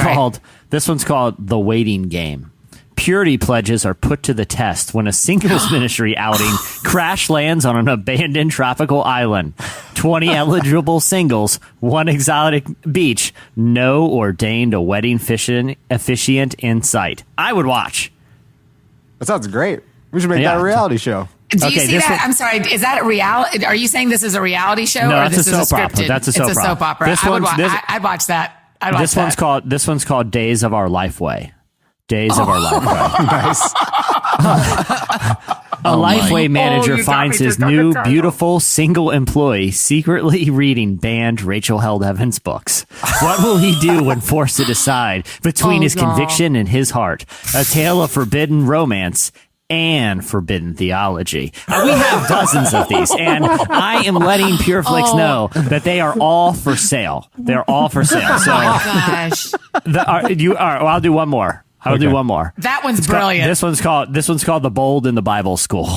one's called The Waiting Game. Purity pledges are put to the test when a singles ministry outing crash lands on an abandoned tropical island. 20 eligible singles, one exotic beach, no ordained a wedding officiant in sight. I would watch. That sounds great. We should make Yeah. that a reality show. Do you Okay, see this that? one- I'm sorry. Is that a reality? Are you saying this is a reality show No, or that's this a is soap a opera. scripted? That's a It's soap a soap opera. This I would one's- this- I'd watch that. I'd watch This that. one's called Days of Our Lifeway. Days of Our Lifeway. Nice. A Lifeway manager you got finds me his just on the new title. beautiful single employee secretly reading banned Rachel Held Evans books. What will he do when forced to decide between his conviction and his heart? A tale of forbidden romance and forbidden theology. We have dozens of these, and I am letting Pure Flix know that they are all for sale. They're all for sale. So Gosh, I'll do one more. I'll do one more. that one's brilliant. This one's called The Bold in the Bible School.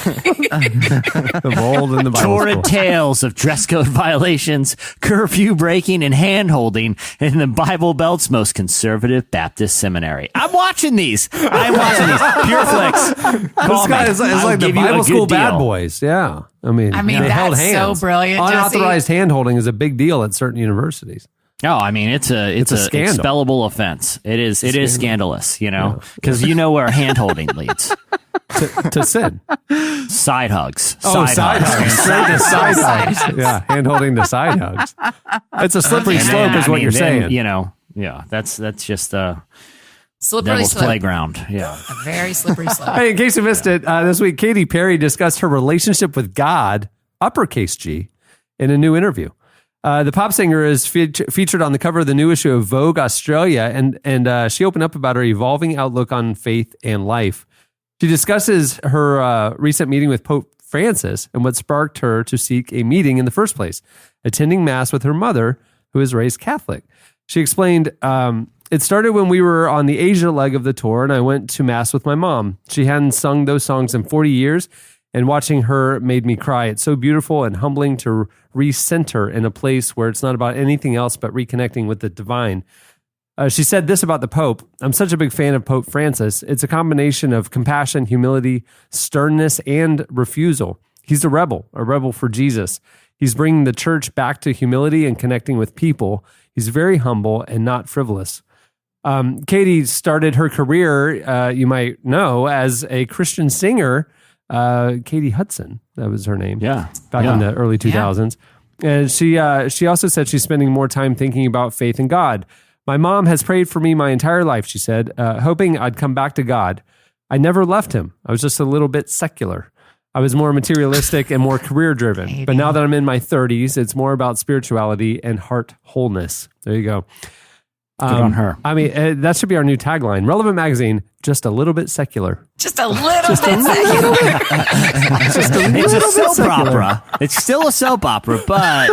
The bold in the Bible Torrid school. tales of dress code violations, curfew breaking, and hand holding in the Bible Belt's most conservative Baptist seminary. I'm watching these. I'm watching these. Pure Flix. Call This guy me. is I'll like the give you a Bible good school bad deal. boys. Yeah. I mean, they held that's so hands. brilliant, Jesse. Unauthorized hand holding is a big deal at certain universities. Oh, I mean, it's a scandal. expellable offense. It is scandalous, because you know where hand holding leads. To sin. Side hugs. Side hugs. Straight to side hugs. Yeah, hand holding to side hugs. It's a slippery And slope, then, is what you're saying. Yeah, that's just a Slippery devil's slope. playground. Yeah. A very slippery slope. Hey, in case you missed it, this week Katy Perry discussed her relationship with God, uppercase G, in a new interview. The pop singer is featured on the cover of the new issue of Vogue Australia, and she opened up about her evolving outlook on faith and life. She discusses her recent meeting with Pope Francis and what sparked her to seek a meeting in the first place, attending Mass with her mother, who is raised Catholic. She explained, it started when we were on the Asia leg of the tour, and I went to Mass with my mom. She hadn't sung those songs in 40 years, and watching her made me cry. It's so beautiful and humbling to recenter in a place where it's not about anything else but reconnecting with the divine. She said this about the Pope. I'm such a big fan of Pope Francis. It's a combination of compassion, humility, sternness, and refusal. He's a rebel for Jesus. He's bringing the church back to humility and connecting with people. He's very humble and not frivolous. Katy started her career, you might know, as a Christian singer. Katie Hudson, that was her name. Yeah. Back in the early 2000s. And she also said she's spending more time thinking about faith in God. My mom has prayed for me my entire life, she said, hoping I'd come back to God. I never left him. I was just a little bit secular. I was more materialistic and more career driven. But now that I'm in my 30s, it's more about spirituality and heart wholeness. There you go. Good on her. I mean, that should be our new tagline. Relevant Magazine, just a little bit secular. Just a little bit secular. It's a soap opera. It's still a soap opera, but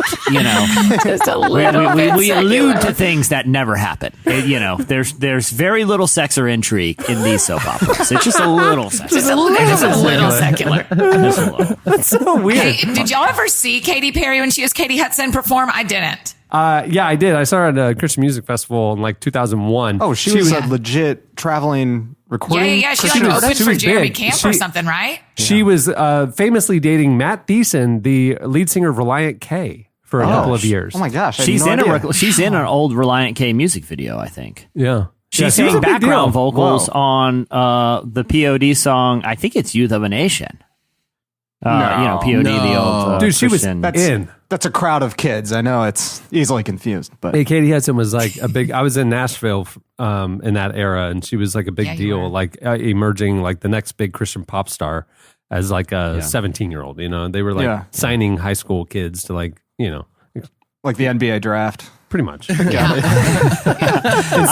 Just a little bit we secular. allude to things that never happen. There's very little sex or intrigue in these soap operas. It's just a little sex. Just a little secular. Just a little. That's so weird. Hey, did y'all ever see Katy Perry when she was Katy Hudson perform? I didn't. Yeah, I did. I saw her at a Christian Music Festival in like 2001. Oh, she was a legit traveling recording. Yeah. She She like was- opened she for was Jeremy big. Camp or She- something, right? She was famously dating Matt Thiessen, the lead singer of Reliant K, for a couple of years. Oh my gosh. I had She's no in idea. she's in an old Reliant K music video, I think. Yeah. She Yeah, she was sang a big background deal. vocals Whoa. on the POD song. I think it's "Youth of a Nation." POD, the old Dude, she was Christian. in. That's a crowd of kids. I know it's easily confused, but Hey, Katy Hudson was like a big. I was in Nashville in that era, and she was like a big Yeah, you deal, were. like emerging like the next big Christian pop star as like a 17-year-old. You know, they were like signing high school kids to like, you know, like the NBA draft. pretty much. And so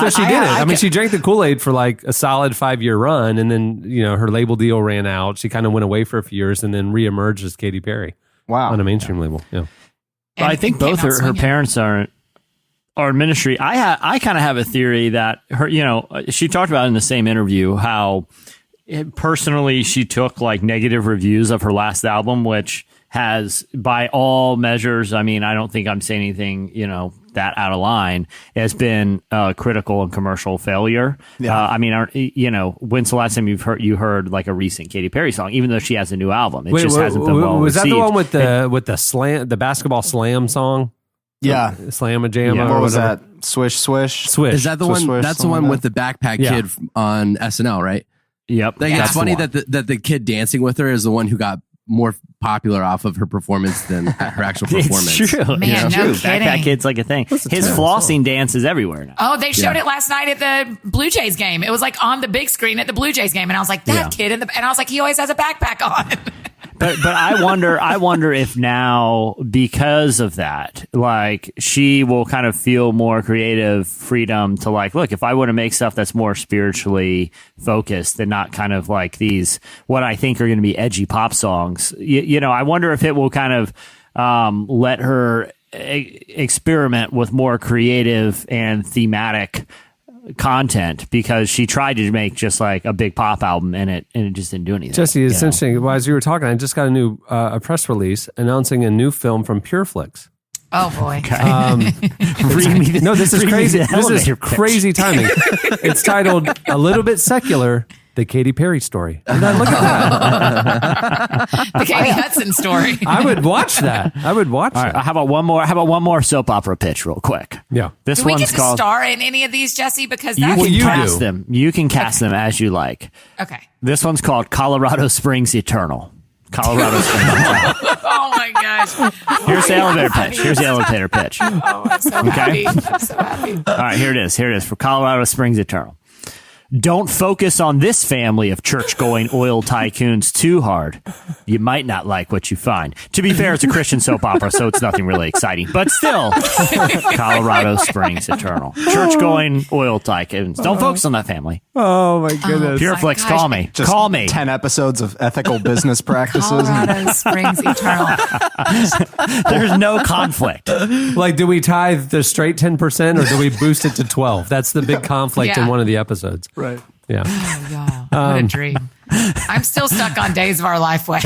she did it. I mean, she drank the Kool-Aid for like a solid 5-year run, and then, you know, her label deal ran out. She kind of went away for a few years and then reemerged as Katy Perry. Wow. On a mainstream label. Yeah. Well, I think both her parents are in ministry. I kind of have a theory that her, you know, she talked about in the same interview how personally she took like negative reviews of her last album, which has, by all measures, I mean, I don't think I'm saying anything, you know, that out of line, has been a critical and commercial failure. Yeah. I mean, you know, when's the last time you heard like a recent Katy Perry song, even though she has a new album? It just hasn't been well was received. that the one with the basketball slam song? Yeah. Slam-a-jam. Yeah. Or what was whatever. that? Swish, swish. Swish. Is that the one? That's the one with the backpack kid on SNL, right? Yep. Like, it's funny that the kid dancing with her is the one who got more popular off of her performance than her actual performance. It's true. Man, it's no true. kidding. Backpack Kid's like a thing. His flossing dance is everywhere now. Oh, they showed it last night at the Blue Jays game. It was like on the big screen at the Blue Jays game, and I was like, that kid and I was like, he always has a backpack on. But I wonder if now, because of that, like, she will kind of feel more creative freedom to like, look, if I want to make stuff that's more spiritually focused and not kind of like these, what I think are going to be edgy pop songs, you know, I wonder if it will kind of let her experiment with more creative and thematic content, because she tried to make just like a big pop album and it just didn't do anything. Jesse, it's interesting. Well, as you were talking, I just got a new a press release announcing a new film from PureFlix. Oh boy! No, this is crazy. This is crazy timing. It's titled "A Little Bit Secular: The Katy Perry Story." And then look at that. The Katy Hudson story. I would watch that. All right, how about one more soap opera pitch, real quick? Yeah. This Do we one's get to called. star in any of these, Jesse? Because You that's can cast do. them. You can cast them as you like. okay. This one's called Colorado Springs Eternal. Colorado Springs Eternal. Oh my gosh! Here's the elevator pitch. Here's the elevator pitch. All Oh, I'm so happy. I'm so happy. right, here it is. Here it is for Colorado Springs Eternal. Don't focus on this family of church-going oil tycoons too hard. You might not like what you find. To be fair, it's a Christian soap opera, so it's nothing really exciting. But still, Colorado Springs Eternal. Church-going oil tycoons. Don't focus on that family. Oh my goodness. Pureflix, gosh. call me. Just Call me. 10 episodes of ethical business practices. Colorado Springs Eternal. There's no conflict. Like, do we tithe the straight 10% or do we boost it to 12? That's the big conflict in Yeah. one of the episodes. Right. Yeah. Oh, y'all. What a dream. I'm still stuck on Days of Our Lifeway.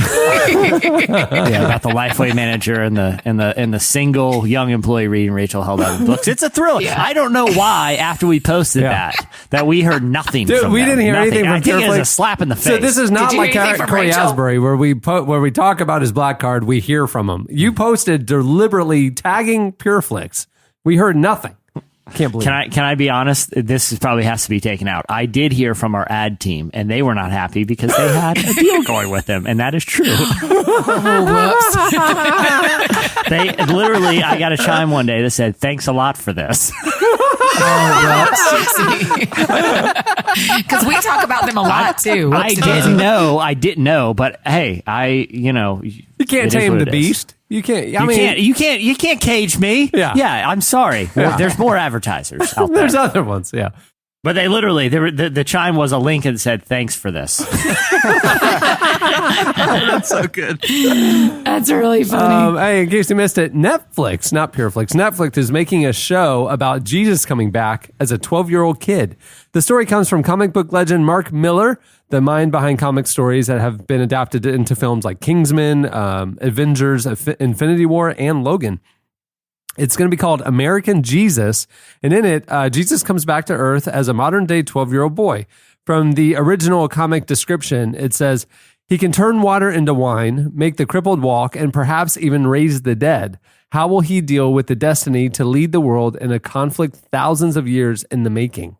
Yeah, about the Lifeway manager and the single young employee reading Rachel held out the books. It's a thriller. Yeah. I don't know why after we posted that we heard nothing. Dude, from we them. didn't hear Nothing. anything from I think it was Pureflix. a slap in the face. So this is not Did you like hear anything from Corey Rachel? Asbury, where we talk about his black card, we hear from him. You posted deliberately tagging Pureflix. We heard nothing. Can't believe it. Can I be honest? This probably has to be taken out. I did hear from our ad team, and they were not happy because they had a deal going with them, and that is true. They literally, I got a chime one day that said, "Thanks a lot for this." Because we talk about them a lot too. I didn't know, but hey, You can't tame the beast. You can't. You can't cage me. Yeah. I'm sorry. Yeah. There's more advertisers out there. There's other ones. Yeah. But they literally, the chime was a link and said, "Thanks for this." That's so good. That's really funny. Hey, in case you missed it, Netflix, not Pureflix, Netflix is making a show about Jesus coming back as a 12-year-old kid. The story comes from comic book legend Mark Miller, the mind behind comic stories that have been adapted into films like Kingsman, Avengers, Infinity War, and Logan. It's going to be called American Jesus, and in it, Jesus comes back to Earth as a modern-day 12-year-old boy. From the original comic description, it says, he can turn water into wine, make the crippled walk, and perhaps even raise the dead. How will he deal with the destiny to lead the world in a conflict thousands of years in the making?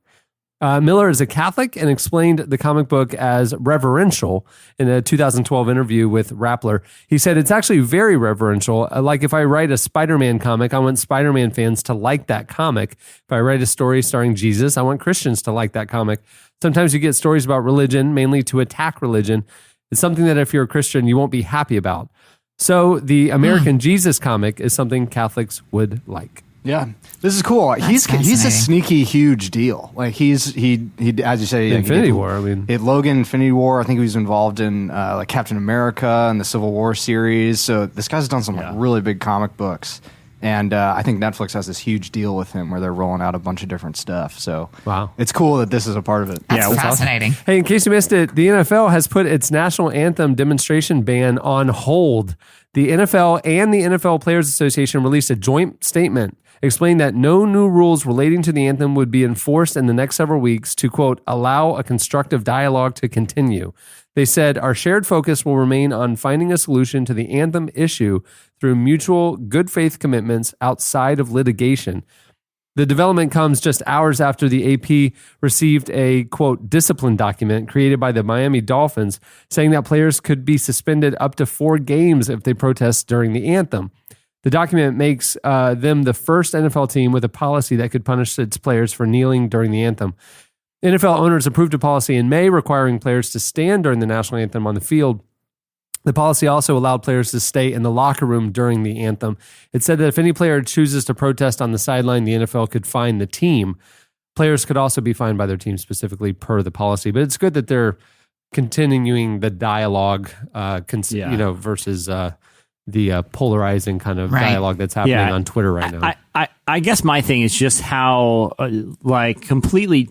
Miller is a Catholic and explained the comic book as reverential in a 2012 interview with Rappler. He said, it's actually very reverential. Like if I write a Spider-Man comic, I want Spider-Man fans to like that comic. If I write a story starring Jesus, I want Christians to like that comic. Sometimes you get stories about religion, mainly to attack religion. It's something that if you're a Christian, you won't be happy about. So the American Jesus comic is something Catholics would like. Yeah, this is cool. He's a sneaky huge deal. Like he as you say, Infinity War. I mean, Logan, Infinity War. I think he was involved in like Captain America and the Civil War series. So this guy's done some like really big comic books, and I think Netflix has this huge deal with him where they're rolling out a bunch of different stuff. So wow, it's cool that this is a part of it. That's fascinating. Awesome. Hey, in case you missed it, the NFL has put its national anthem demonstration ban on hold. The NFL and the NFL Players Association released a joint statement explained that no new rules relating to the anthem would be enforced in the next several weeks to, quote, allow a constructive dialogue to continue. They said, our shared focus will remain on finding a solution to the anthem issue through mutual good faith commitments outside of litigation. The development comes just hours after the AP received a, quote, discipline document created by the Miami Dolphins saying that players could be suspended up to 4 games if they protest during the anthem. The document makes them the first NFL team with a policy that could punish its players for kneeling during the anthem. NFL owners approved a policy in May requiring players to stand during the national anthem on the field. The policy also allowed players to stay in the locker room during the anthem. It said that if any player chooses to protest on the sideline, the NFL could fine the team. Players could also be fined by their team specifically per the policy. But it's good that they're continuing the dialogue, versus the polarizing kind of dialogue that's happening on Twitter right now. I guess my thing is just how completely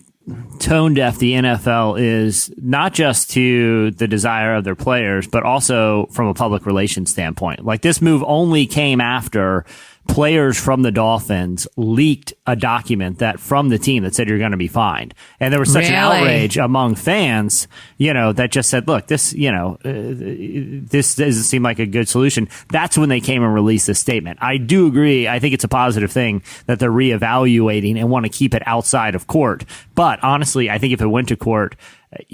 tone deaf the NFL is, not just to the desire of their players, but also from a public relations standpoint. Like, this move only came after players from the Dolphins leaked a document that from the team that said you're going to be fined. And there was such an outrage among fans, that just said, look, this, this doesn't seem like a good solution. That's when they came and released this statement. I do agree. I think it's a positive thing that they're reevaluating and want to keep it outside of court. But honestly, I think if it went to court, I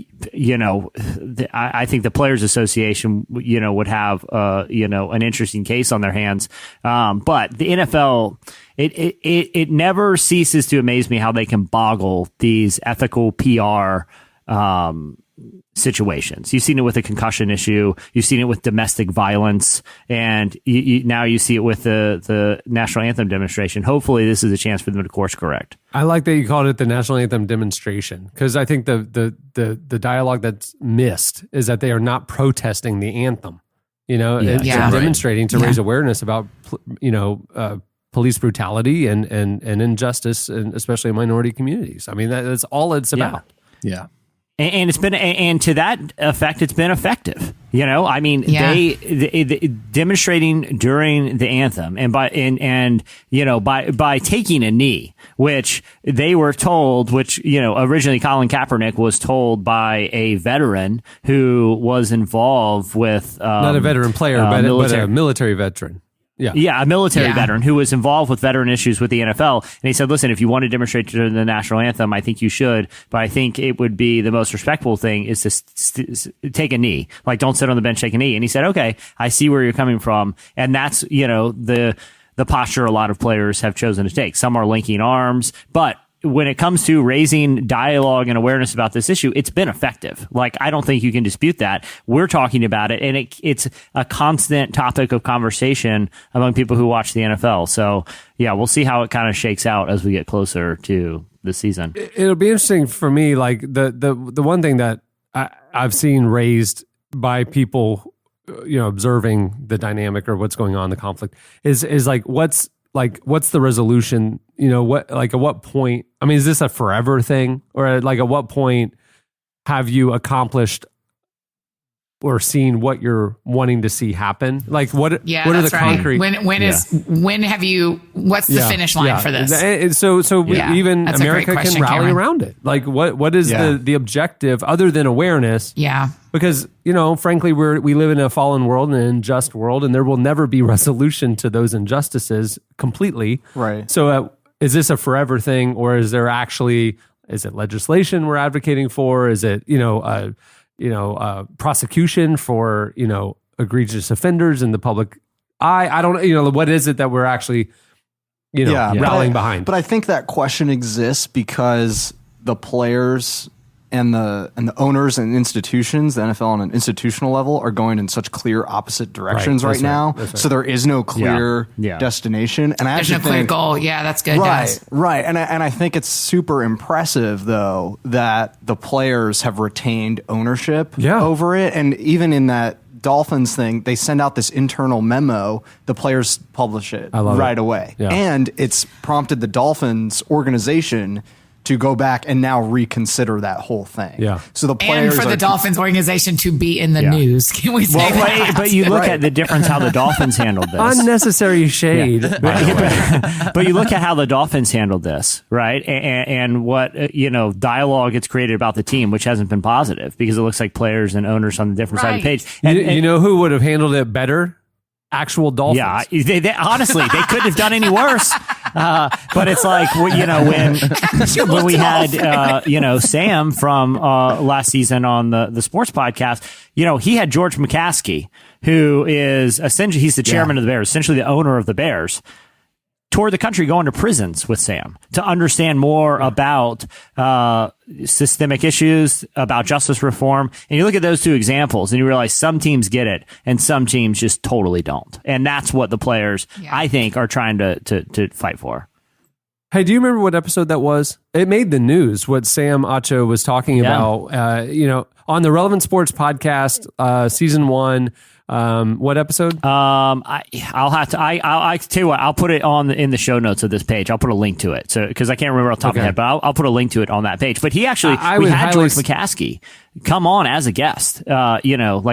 think the Players Association, would have, an interesting case on their hands. But the NFL, it never ceases to amaze me how they can boggle these ethical PR, situations. You've seen it with the concussion issue. You've seen it with domestic violence, and now you see it with the national anthem demonstration. Hopefully, this is a chance for them to course correct. I like that you called it the national anthem demonstration, because I think the dialogue that's missed is that they are not protesting the anthem. It's demonstrating to raise awareness about police brutality and injustice, and especially in minority communities. I mean, that's all it's about. Yeah. And it's been, and to that effect, it's been effective. They demonstrating during the anthem and by taking a knee, which they were told, originally Colin Kaepernick was told by a veteran who was involved with not a veteran player, but a military veteran. Yeah, a military veteran who was involved with veteran issues with the NFL. And he said, listen, if you want to demonstrate during the national anthem, I think you should. But I think it would be the most respectful thing is to take a knee. Like, don't sit on the bench, take a knee. And he said, okay, I see where you're coming from. And that's, the posture a lot of players have chosen to take. Some are linking arms, but when it comes to raising dialogue and awareness about this issue, it's been effective. Like, I don't think you can dispute that. We're talking about it, and it's a constant topic of conversation among people who watch the NFL. So, yeah, we'll see how it kind of shakes out as we get closer to the season. It'll be interesting for me. Like, the one thing that I've seen raised by people, observing the dynamic or what's going on, the conflict, is what's the resolution? At what point? I mean, is this a forever thing, or at what point have you accomplished or seen what you're wanting to see happen? What are the concrete? When have you? What's the finish line for this? Even that's America can rally Cameron. Around it. What is the objective other than awareness? Yeah. Because, frankly, we live in a fallen world and an unjust world, and there will never be resolution to those injustices completely. Right. So is this a forever thing, or is it legislation we're advocating for? Is it, prosecution for, egregious offenders in the public eye? I don't know. What is it that we're actually, rallying behind? But I think that question exists because the players and the owners and institutions, the NFL on an institutional level, are going in such clear opposite directions right now. That's right. So there is no clear destination. And I There's no actually clear think, goal. Yeah, that's good, right, guys. right. And I think it's super impressive though that the players have retained ownership over it, and even in that Dolphins thing, they send out this internal memo. The players publish it right away. Yeah. And it's prompted the Dolphins organization to go back and now reconsider that whole thing. Yeah. So the players and for the Dolphins organization to be in the news. Can we say that? But you look at the difference how the Dolphins handled this. Unnecessary shade. But you look at how the Dolphins handled this, right? And what dialogue gets created about the team, which hasn't been positive because it looks like players and owners on the different side of the page. And you know who would have handled it better? Actual Dolphins. Yeah, they honestly, they couldn't have done any worse. But it's like, when we had, Sam from last season on the sports podcast, he had George McCaskey, who is essentially, he's the chairman of the Bears, essentially the owner of the Bears, toured the country going to prisons with Sam to understand more about systemic issues, about justice reform. And you look at those two examples and you realize some teams get it and some teams just totally don't. And that's what the players, I think, are trying to fight for. Hey, do you remember what episode that was? It made the news, what Sam Acho was talking about, on the Relevant Sports podcast, season 1. What episode? I'll tell you what, I'll put it in the show notes of this page. I'll put a link to it. So, cause I can't remember off the top of my head, but I'll put a link to it on that page. But he actually, we had George McCaskey come on as a guest, I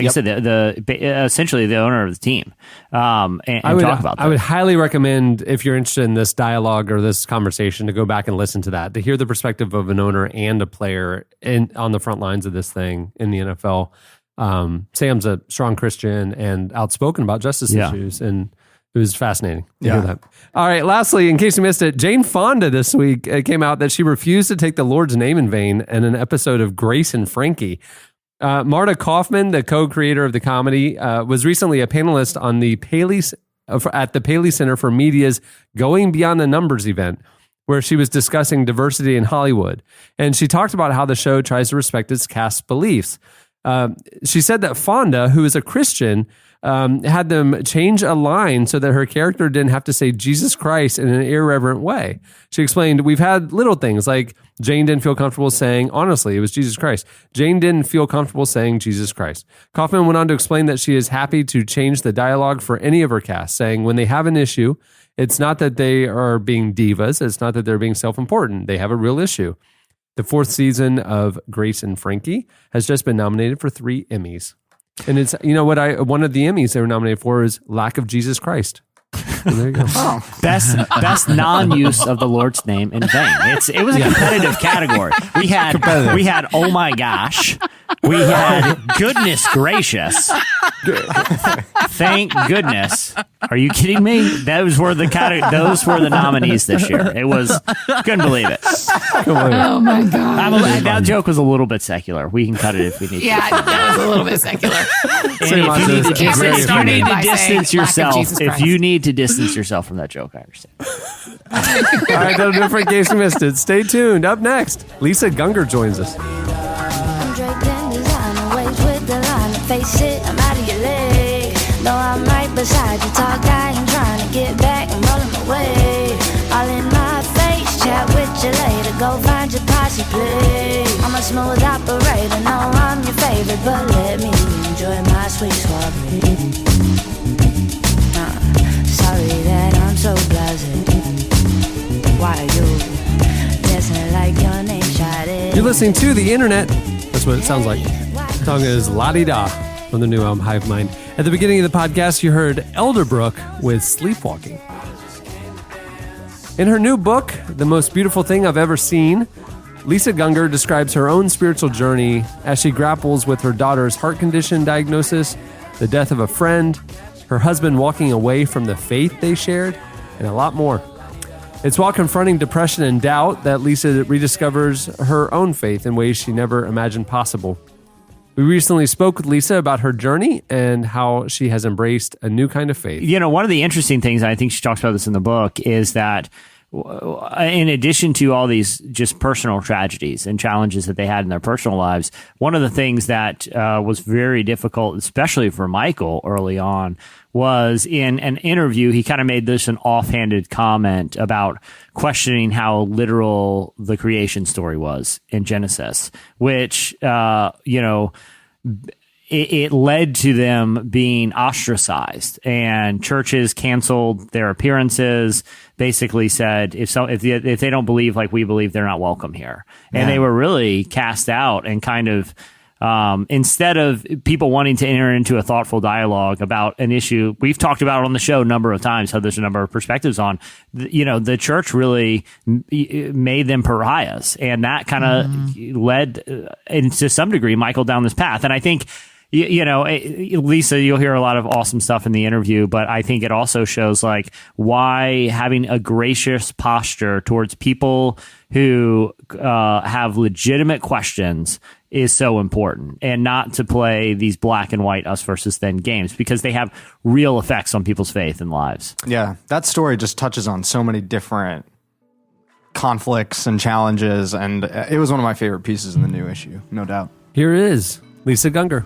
said, essentially the owner of the team, and talk about that. I would highly recommend, if you're interested in this dialogue or this conversation, to go back and listen to that, to hear the perspective of an owner and a player on the front lines of this thing in the NFL. Sam's a strong Christian and outspoken about justice issues, and it was fascinating to hear that. All right, lastly, in case you missed it, Jane Fonda this week came out that she refused to take the Lord's name in vain in an episode of Grace and Frankie. Marta Kaufman, the co-creator of the comedy, was recently a panelist on the at the Paley Center for Media's Going Beyond the Numbers event, where she was discussing diversity in Hollywood. And she talked about how the show tries to respect its cast beliefs. She said that Fonda, who is a Christian, had them change a line so that her character didn't have to say Jesus Christ in an irreverent way. She explained, we've had little things like Jane didn't feel comfortable saying, honestly, it was Jesus Christ. Jane didn't feel comfortable saying Jesus Christ. Kaufman went on to explain that she is happy to change the dialogue for any of her cast, saying when they have an issue, it's not that they are being divas. It's not that they're being self-important. They have a real issue. The 4th season of Grace and Frankie has just been nominated for 3 Emmys. And it's, one of the Emmys they were nominated for is Lack of Jesus Christ. So there you go. Best non-use of the Lord's name in vain. It was a competitive category. We had oh my gosh. We had goodness gracious. Thank goodness. Are you kidding me? Those were the nominees this year. It was, couldn't believe it. Oh my God. That joke was a little bit secular. We can cut it if we need to. Yeah, that was a little bit secular. If you need to distance yourself from that joke, I understand. All right, that'll do it for in case you missed it. Stay tuned. Up next, Lisa Gungor joins us. I'm draped in designer waves with the line to face it. I'm out of your leg. No, I'm right beside you. Talk, I ain't trying to get back. I'm rolling my way. All in my face. Chat with you later. Go find your posse, please. I'm a smooth operator. No, I'm your favorite, but let me enjoy my sweet soiree. Sorry that I'm so blasé. Why are you dancing like your name shot? You're listening to The Internet. That's what it sounds like. The song is La-Di-Da from the new album Hive Mind. At the beginning of the podcast, you heard Elderbrook with Sleepwalking. In her new book, The Most Beautiful Thing I've Ever Seen, Lisa Gungor describes her own spiritual journey as she grapples with her daughter's heart condition diagnosis, the death of a friend, her husband walking away from the faith they shared, and a lot more. It's while confronting depression and doubt that Lisa rediscovers her own faith in ways she never imagined possible. We recently spoke with Lisa about her journey and how she has embraced a new kind of faith. One of the interesting things, and I think she talks about this in the book, is that in addition to all these just personal tragedies and challenges that they had in their personal lives, one of the things that was very difficult, especially for Michael early on, was in an interview, he kind of made this an offhanded comment about questioning how literal the creation story was in Genesis, which, it led to them being ostracized, and churches canceled their appearances, basically said, if they don't believe like we believe, they're not welcome here. And they were really cast out, and kind of, instead of people wanting to enter into a thoughtful dialogue about an issue we've talked about on the show a number of times, how there's a number of perspectives on, the church really made them pariahs. And that kind of led, and to some degree, Michael down this path. And I think, Lisa, you'll hear a lot of awesome stuff in the interview, but I think it also shows like why having a gracious posture towards people who have legitimate questions is so important, and not to play these black and white us versus them games, because they have real effects on people's faith and lives. Yeah, that story just touches on so many different conflicts and challenges, and it was one of my favorite pieces in the new issue, no doubt. Here is Lisa Gungor.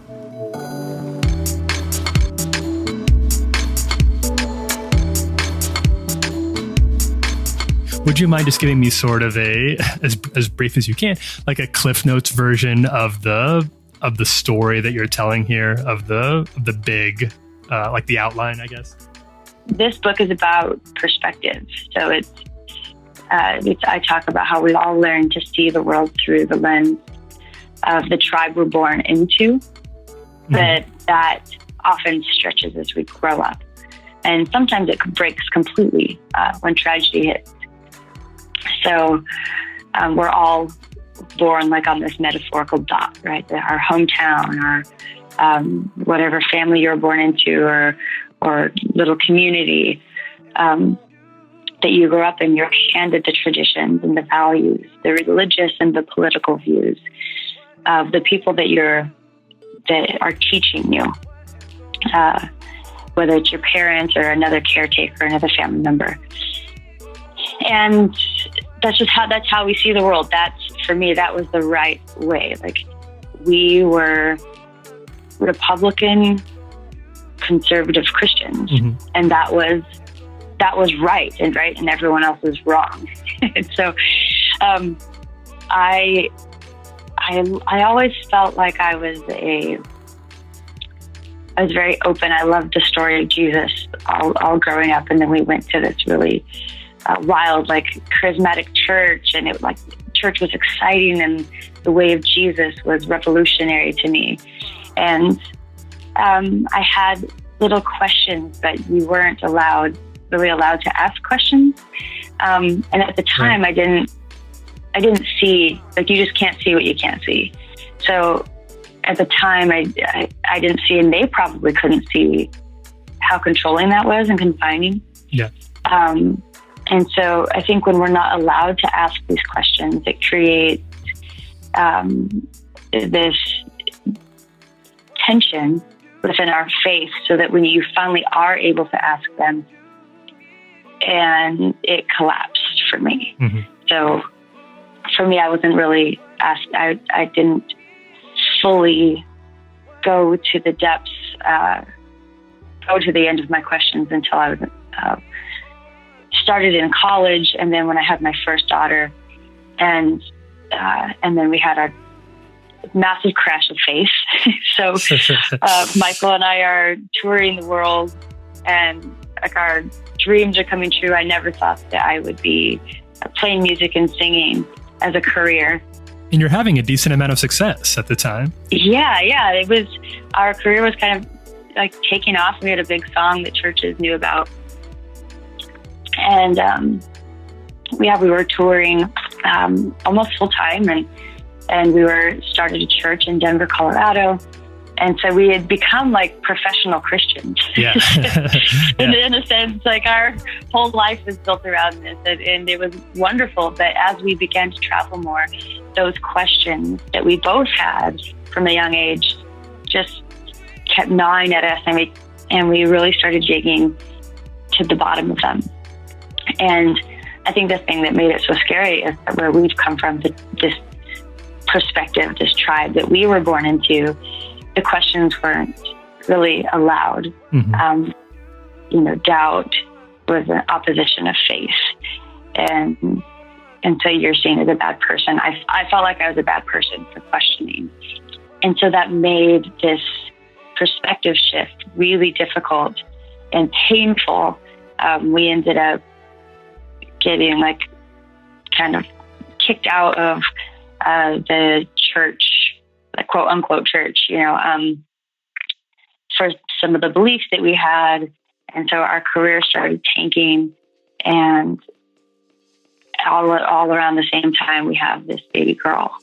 Would you mind just giving me sort of a, as brief as you can, like a Cliff Notes version of the story that you're telling here, of the big, like the outline, I guess? This book is about perspective. So it's I talk about how we all learn to see the world through the lens of the tribe we're born into, but that often stretches as we grow up. And sometimes it breaks completely when tragedy hits. So we're all born like on this metaphorical dot, right? Our hometown, our whatever family you're born into, or little community that you grew up in. You're handed the traditions and the values, the religious and the political views of the people that are teaching you, whether it's your parents or another caretaker, another family member. And that's how we see the world. For me, that was the right way. Like, we were Republican, conservative Christians, and that was right, and everyone else was wrong. And so, I always felt like I was very open. I loved the story of Jesus all growing up, and then we went to this really wild, like, charismatic church, and church was exciting, and the way of Jesus was revolutionary to me. And I had little questions, but we weren't really allowed to ask questions. And at the time, I didn't see, like, you just can't see what you can't see. So at the time, I didn't see, and they probably couldn't see how controlling that was and confining. Yeah. And so I think when we're not allowed to ask these questions, it creates this tension within our faith, so that when you finally are able to ask them, and it collapsed for me. So for me, I wasn't really asked. I didn't fully go to the depths, go to the end of my questions until I was started in college, and then when I had my first daughter, and then we had our massive crash of faith. So Michael and I are touring the world, and like, our dreams are coming true. I never thought that I would be playing music and singing as a career. And you're having a decent amount of success at the time. Yeah. It was, our career was kind of like taking off. We had a big song that churches knew about. And we were touring almost full time, and we started a church in Denver, Colorado, and so we had become like professional Christians. Yeah. in a sense, like, our whole life was built around this, and it was wonderful. But as we began to travel more, those questions that we both had from a young age just kept gnawing at us, and we really started digging to the bottom of them. And I think the thing that made it so scary is that where we've come from, this perspective, this tribe that we were born into, the questions weren't really allowed. Doubt was an opposition of faith. And so you're seen as a bad person. I felt like I was a bad person for questioning. And so that made this perspective shift really difficult and painful. We ended up getting kind of kicked out of the church, the quote unquote church, for some of the beliefs that we had. And so our career started tanking, and all around the same time, we have this baby girl.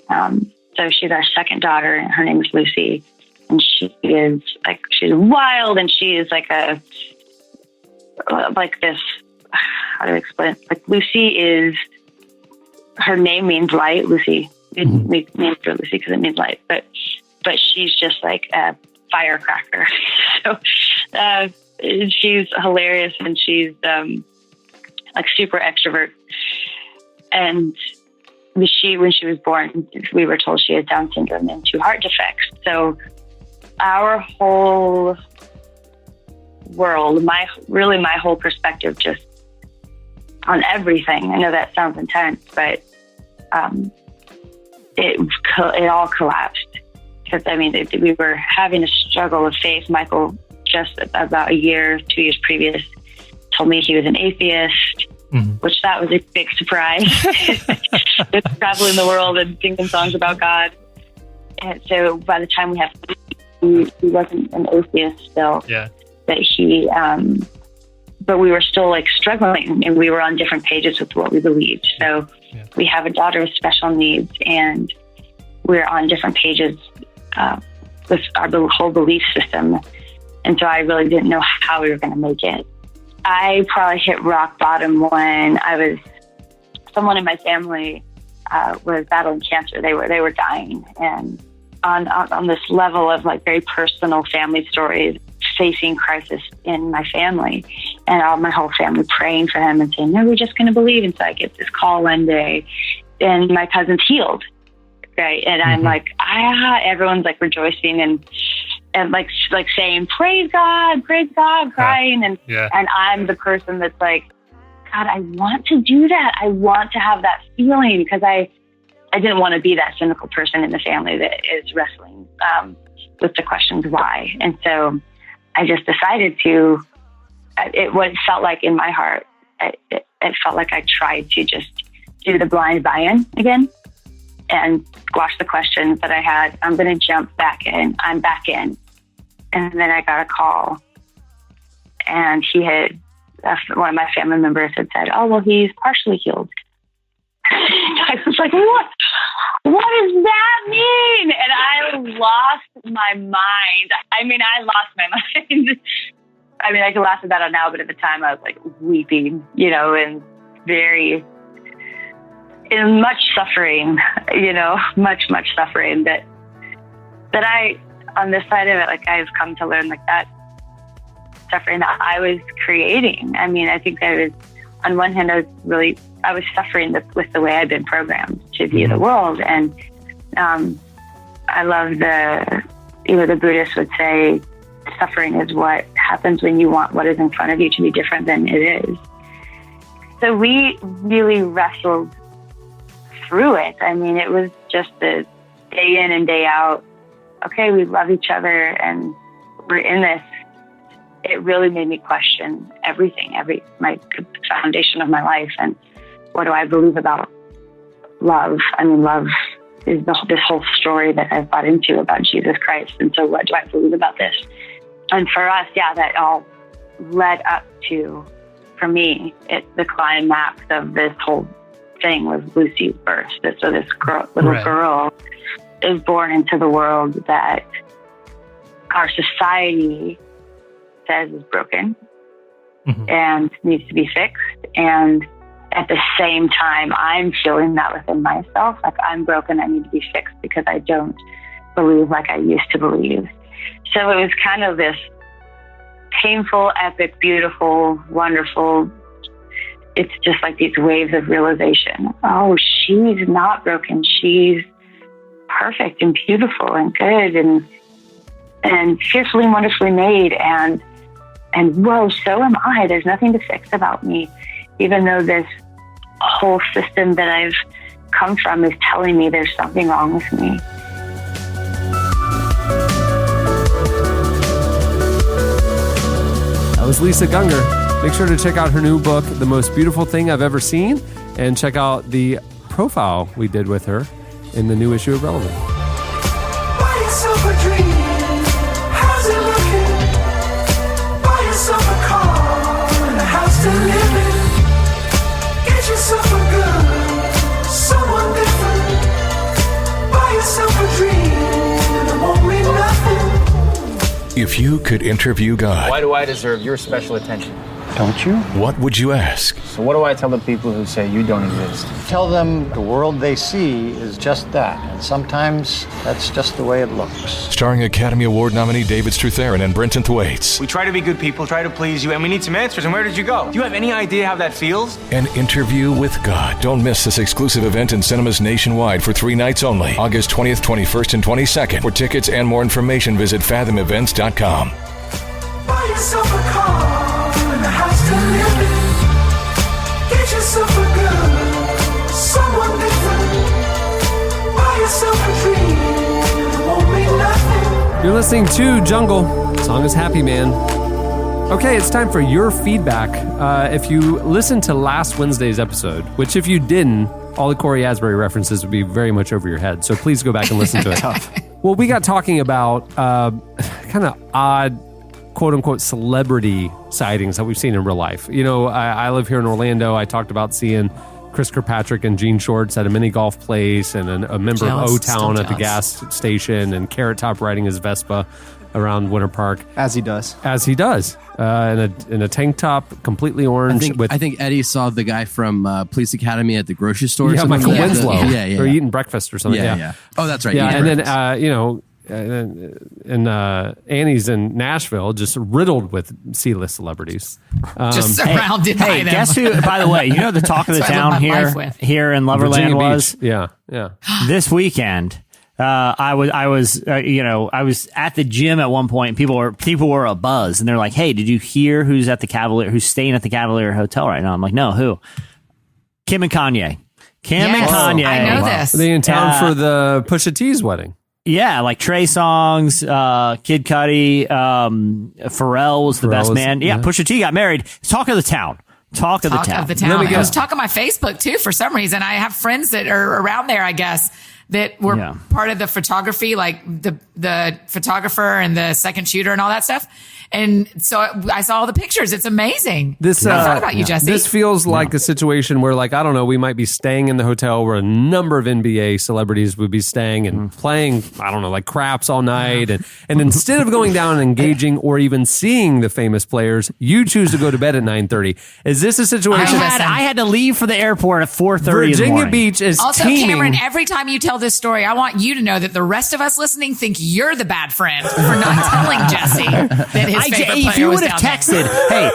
So she's our second daughter, and her name is Lucy. And she's wild, and she is this, how do I explain it? Lucy is, her name means light, Lucy. We named her Lucy because it means light, but she's just like a firecracker. So she's hilarious, and she's super extrovert. And when she was born, we were told she had Down syndrome and 2 heart defects. So our whole world, my whole perspective, just on everything. I know that sounds intense, but it all collapsed. Because we were having a struggle of faith. Michael, just about 2 years previous, told me he was an atheist, which that was a big surprise. Just traveling the world and singing songs about God. And so by the time we had, he wasn't an atheist still. Yeah. But we were still struggling, and we were on different pages with what we believed. So we have a daughter with special needs, and we're on different pages with our whole belief system. And so I really didn't know how we were going to make it. I probably hit rock bottom when someone in my family was battling cancer. They were dying, and on this level of very personal family stories, facing crisis in my family, and my whole family praying for him and saying, no, we're just going to believe. And so I get this call one day, and my cousin's healed. Right. And I'm everyone's rejoicing and saying, praise God, crying. And I'm the person that's God, I want to do that. I want to have that feeling, because I didn't want to be that cynical person in the family that is wrestling with the questions why. And so I just decided to, what it felt like in my heart, it felt like I tried to just do the blind buy-in again and squash the questions that I had. I'm going to jump back in. I'm back in. And then I got a call, and one of my family members had said, oh, well, he's partially healed. I was like, what? What does that mean? And I lost my mind. I lost my mind. I can laugh about it now, but at the time I was weeping, and very, in much suffering, much suffering that I, on this side of it, I've come to learn that suffering that I was creating. I think I was, on one hand, I was suffering with the way I'd been programmed to view the world. And I love the Buddhists would say, suffering is what happens when you want what is in front of you to be different than it is. So we really wrestled through it. It was just a day in and day out. Okay, we love each other and we're in this. It really made me question everything, my foundation of my life, and what do I believe about love? Love is this whole story that I've bought into about Jesus Christ, and so what do I believe about this? And for us, that all led up to, for me, the climax of this whole thing was Lucy's birth. So this little girl is born into the world that our society says is broken and needs to be fixed. And at the same time, I'm feeling that within myself, I'm broken, I need to be fixed because I don't believe like I used to believe. So it was kind of this painful, epic, beautiful, wonderful it's just like these waves of realization. Oh, she's not broken. She's perfect and beautiful and good and fearfully and wonderfully made. And whoa, so am I. There's nothing to fix about me, even though this whole system that I've come from is telling me there's something wrong with me. That was Lisa Gungor. Make sure to check out her new book, The Most Beautiful Thing I've Ever Seen, and check out the profile we did with her in the new issue of Relevant. Buy yourself a dream. How's it looking? Buy yourself a car and a house to live in. Get yourself a girl, someone different. Buy yourself a dream and it won't mean nothing. If you could interview God, why do I deserve your special attention? Don't you? what would you ask? So what do I tell the people who say you don't exist? Tell them the world they see is just that, and sometimes that's just the way it looks. Starring Academy Award nominee David Strathairn and Brenton Thwaites. We try to be good people, try to please you, and we need some answers. And where did you go? Do you have any idea how that feels? An interview with God. Don't miss this exclusive event in cinemas nationwide for 3 nights only. August 20th, 21st, and 22nd. For tickets and more information, visit fathomevents.com. Buy yourself a car and a house to live in. Get yourself a girl, someone different. Buy yourself a dream, it won't mean nothing. You're listening to Jungle. The song is Happy Man. Okay, it's time for your feedback. If you listened to last Wednesday's episode, which if you didn't, all the Corey Asbury references would be very much over your head. So please go back and listen to it. Well, we got talking about kind of odd, quote unquote, celebrity sightings that we've seen in real life. You know, I live here in Orlando. I talked about seeing Chris Kirkpatrick in jean shorts at a mini golf place, and a member of O-Town at the gas station, and Carrot Top riding his Vespa around Winter Park. As he does. In a tank top, completely orange. I think Eddie saw the guy from Police Academy at the grocery store. Yeah, Michael Winslow. Yeah. Or eating breakfast or something. Yeah. Oh, that's right. Yeah, and then, and Annie's in Nashville, just riddled with C-list celebrities. Just surrounded by them. Guess who? By the way, you know the talk of the town here in Loverland Virginia was Beach. Yeah. This weekend. I was at the gym at one point, and people were abuzz, and they're like, "Hey, did you hear who's staying at the Cavalier Hotel right now?" I'm like, "No, who?" Kim and Kanye. Kim and Kanye. I know this. Are they in town for the Pusha T's wedding? Yeah, like Trey Songz, Kid Cudi, Pharrell was the best man. Yeah, Pusha T got married. Talk of the town. Talk of the town. It was talk on my Facebook too. For some reason, I have friends that are around there, I guess, that were part of the photography, like the photographer and the second shooter and all that stuff. And so I saw all the pictures. It's amazing. I thought about you, Jesse. This feels like a situation where, like, I don't know, we might be staying in the hotel where a number of NBA celebrities would be staying and playing, I don't know, like craps all night. And instead of going down and engaging or even seeing the famous players, you choose to go to bed at 9:30. Is this a situation? I had to leave for the airport at 4:30 in the Virginia morning. Beach is Also, teeming. Cameron, every time you tell this story, I want you to know that the rest of us listening think you're the bad friend for not telling Jesse that his favorite player if you was would have down texted, hey,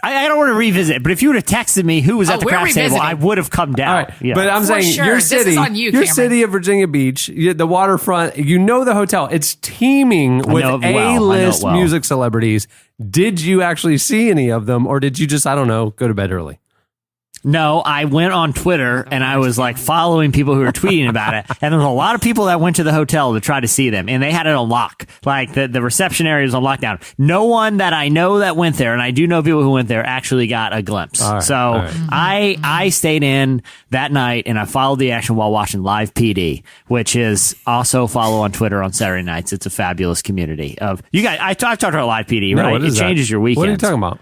I don't want to revisit it, but if you would have texted me who was at the craps table, I would have come down. All right. Yeah. But I'm saying sure. your This city, is on you, your Cameron. city of Virginia Beach, the waterfront, you know the hotel. It's teeming with A-list music celebrities. Did you actually see any of them, or did you just, I don't know, go to bed early? No, I went on Twitter and I was like following people who were tweeting about it. And there was a lot of people that went to the hotel to try to see them, and they had it on lock. Like the reception area was on lockdown. No one that I know that went there, and I do know people who went there, actually got a glimpse. I stayed in that night and I followed the action while watching Live PD, which is also follow on Twitter on Saturday nights. It's a fabulous community of you guys. I've talked about Live PD, right? It changes your weekend. What are you talking about?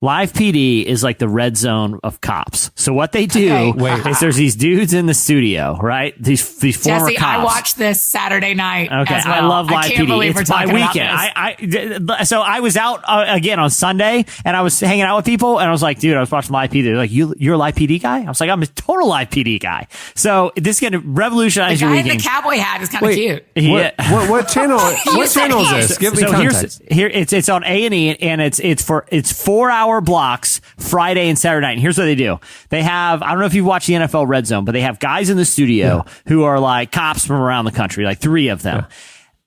Live PD is like the red zone of cops. So what they do is there's these dudes in the studio, right? These former Jesse, cops. I watched this Saturday night. Okay, as well. I love Live I can't PD. believe It's we're my talking weekend. about this. So I was out again on Sunday, and I was hanging out with people, and I was like, dude, I was watching Live PD. They're like, you're a Live PD guy? I was like, I'm a total Live PD guy. So this is going to revolutionize your weekend. The cowboy hat is kind of cute. What channel? What channel is this? Give me context. It's on A&E, and it's 4 hours 4-hour blocks Friday and Saturday night. And here's what they do. They have, I don't know if you've watched the NFL Red Zone, but they have guys in the studio who are like cops from around the country, like 3 of them.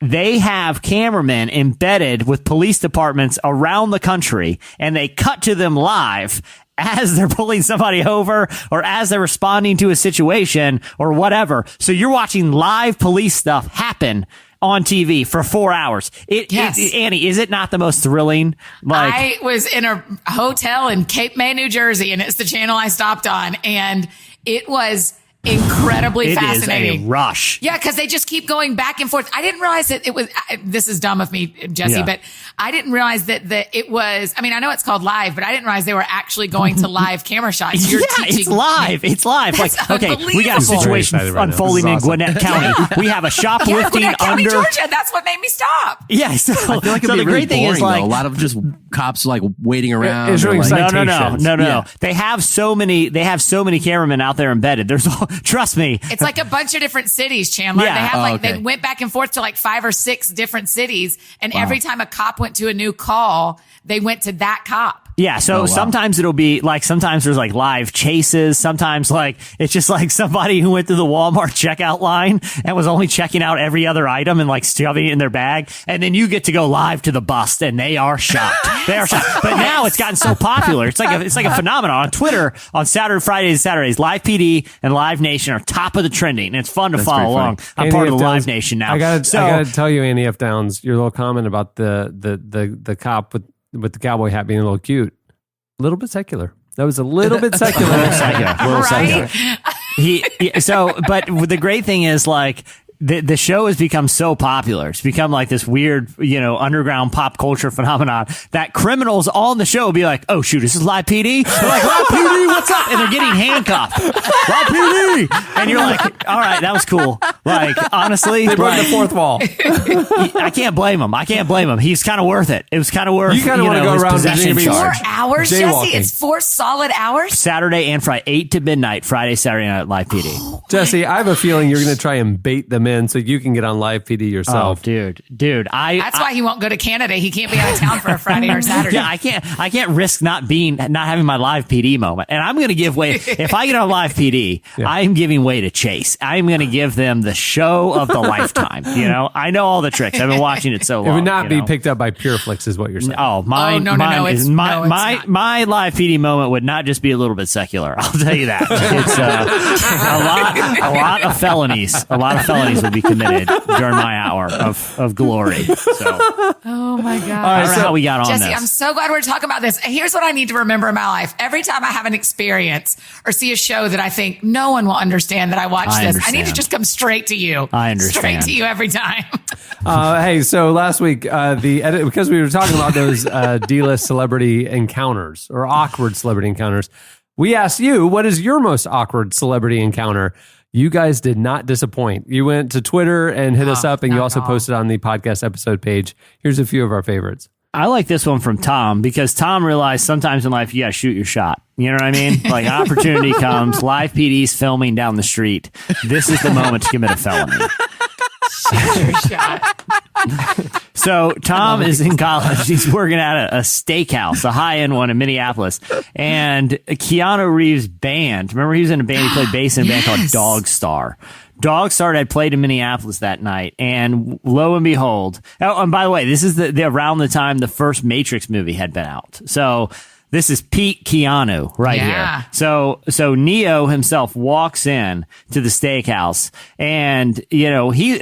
They have cameramen embedded with police departments around the country, and they cut to them live as they're pulling somebody over or as they're responding to a situation or whatever. So you're watching live police stuff happen on TV for 4 hours. Annie, is it not the most thrilling? Like, I was in a hotel in Cape May, New Jersey, and it's the channel I stopped on, and it was incredibly fascinating. It is a rush. Yeah, because they just keep going back and forth. I didn't realize that it was, this is dumb of me, Jesse, but I didn't realize that it was, I mean, I know it's called live, but I didn't realize they were actually going to live camera shots. You're teaching. It's live. It's live. That's like, okay, we got a situation unfolding in Gwinnett County. We have a shoplifting Gwinnett County, under Georgia. That's what made me stop. Yeah, so, I feel like so it'd the be really great thing boring, is like though. A lot of just cops like waiting around. Issuing like, citations. No. They have so many cameramen out there embedded. There's trust me. It's like a bunch of different cities, Chandler. Yeah. They have okay. they went back and forth to like 5 or 6 different cities. And every time a cop went to a new call, they went to that cop. Yeah, so sometimes it'll be like, sometimes there's like live chases. Sometimes like, it's just like somebody who went through the Walmart checkout line and was only checking out every other item and like shoving it in their bag. And then you get to go live to the bust and they are shocked. They are shocked. But now it's gotten so popular. It's like a phenomenon on Twitter on Fridays and Saturdays. Live PD and Live Nation are top of the trending. And it's fun to follow along. I'm Andy part of F. the Downs, Live Nation now. I gotta tell you, Andy F. Downs, your little comment about the cop with the cowboy hat being a little cute. A little bit secular. That was a little bit secular. But the great thing is like, the show has become so popular. It's become like this weird, underground pop culture phenomenon that criminals all in the show will be like, oh shoot, is this Live PD? They're like, Live PD, what's up? And they're getting handcuffed. Live PD! And you're like, all right, that was cool. Like, honestly. They broke the fourth wall. I can't blame him. He's kind of worth it. It was kind of worth, you kind of want to go around possession charge. 4 hours, Jesse? It's 4 solid hours? Saturday and Friday, 8 to midnight, Friday, Saturday night, Live PD. Oh, Jesse, I have a feeling you're going to try and bait them in so you can get on Live PD yourself. Oh, dude, that's why he won't go to Canada. He can't be out of town for a Friday or Saturday. Yeah, I can't risk not having my Live PD moment. And I'm going to give way. If I get on Live PD, I'm giving way to Chase. I'm going to give them the show of the lifetime. I know all the tricks. I've been watching it so long. It would not be picked up by Pureflix, is what you're saying. Oh, my Live PD moment would not just be a little bit secular. I'll tell you that. It's a lot of felonies. A lot of felonies will be committed during my hour of glory. So, oh my God. I don't know how we got on Jesse, this. I'm so glad we're talking about this. Here's what I need to remember in my life. Every time I have an experience or see a show that I think no one will understand that I watch I need to just come straight to you. I understand. Straight to you every time. Hey, so last week, because we were talking about those D-list celebrity encounters or awkward celebrity encounters, we asked you, what is your most awkward celebrity encounter? You guys did not disappoint. You went to Twitter and hit us up, and you also posted on the podcast episode page. Here's a few of our favorites. I like this one from Tom because Tom realized sometimes in life you got to shoot your shot. You know what I mean? Like, opportunity comes, Live PD's filming down the street. This is the moment to commit a felony. Shoot your shot. So Tom is in college. He's working at a steakhouse, a high-end one in Minneapolis. And Keanu Reeves' band, remember he was in a band, he played bass in a band called Dog Star. Dog Star had played in Minneapolis that night, and lo and behold, and by the way, this is around the time the first Matrix movie had been out. So this is peak Keanu right here. So Neo himself walks in to the steakhouse, and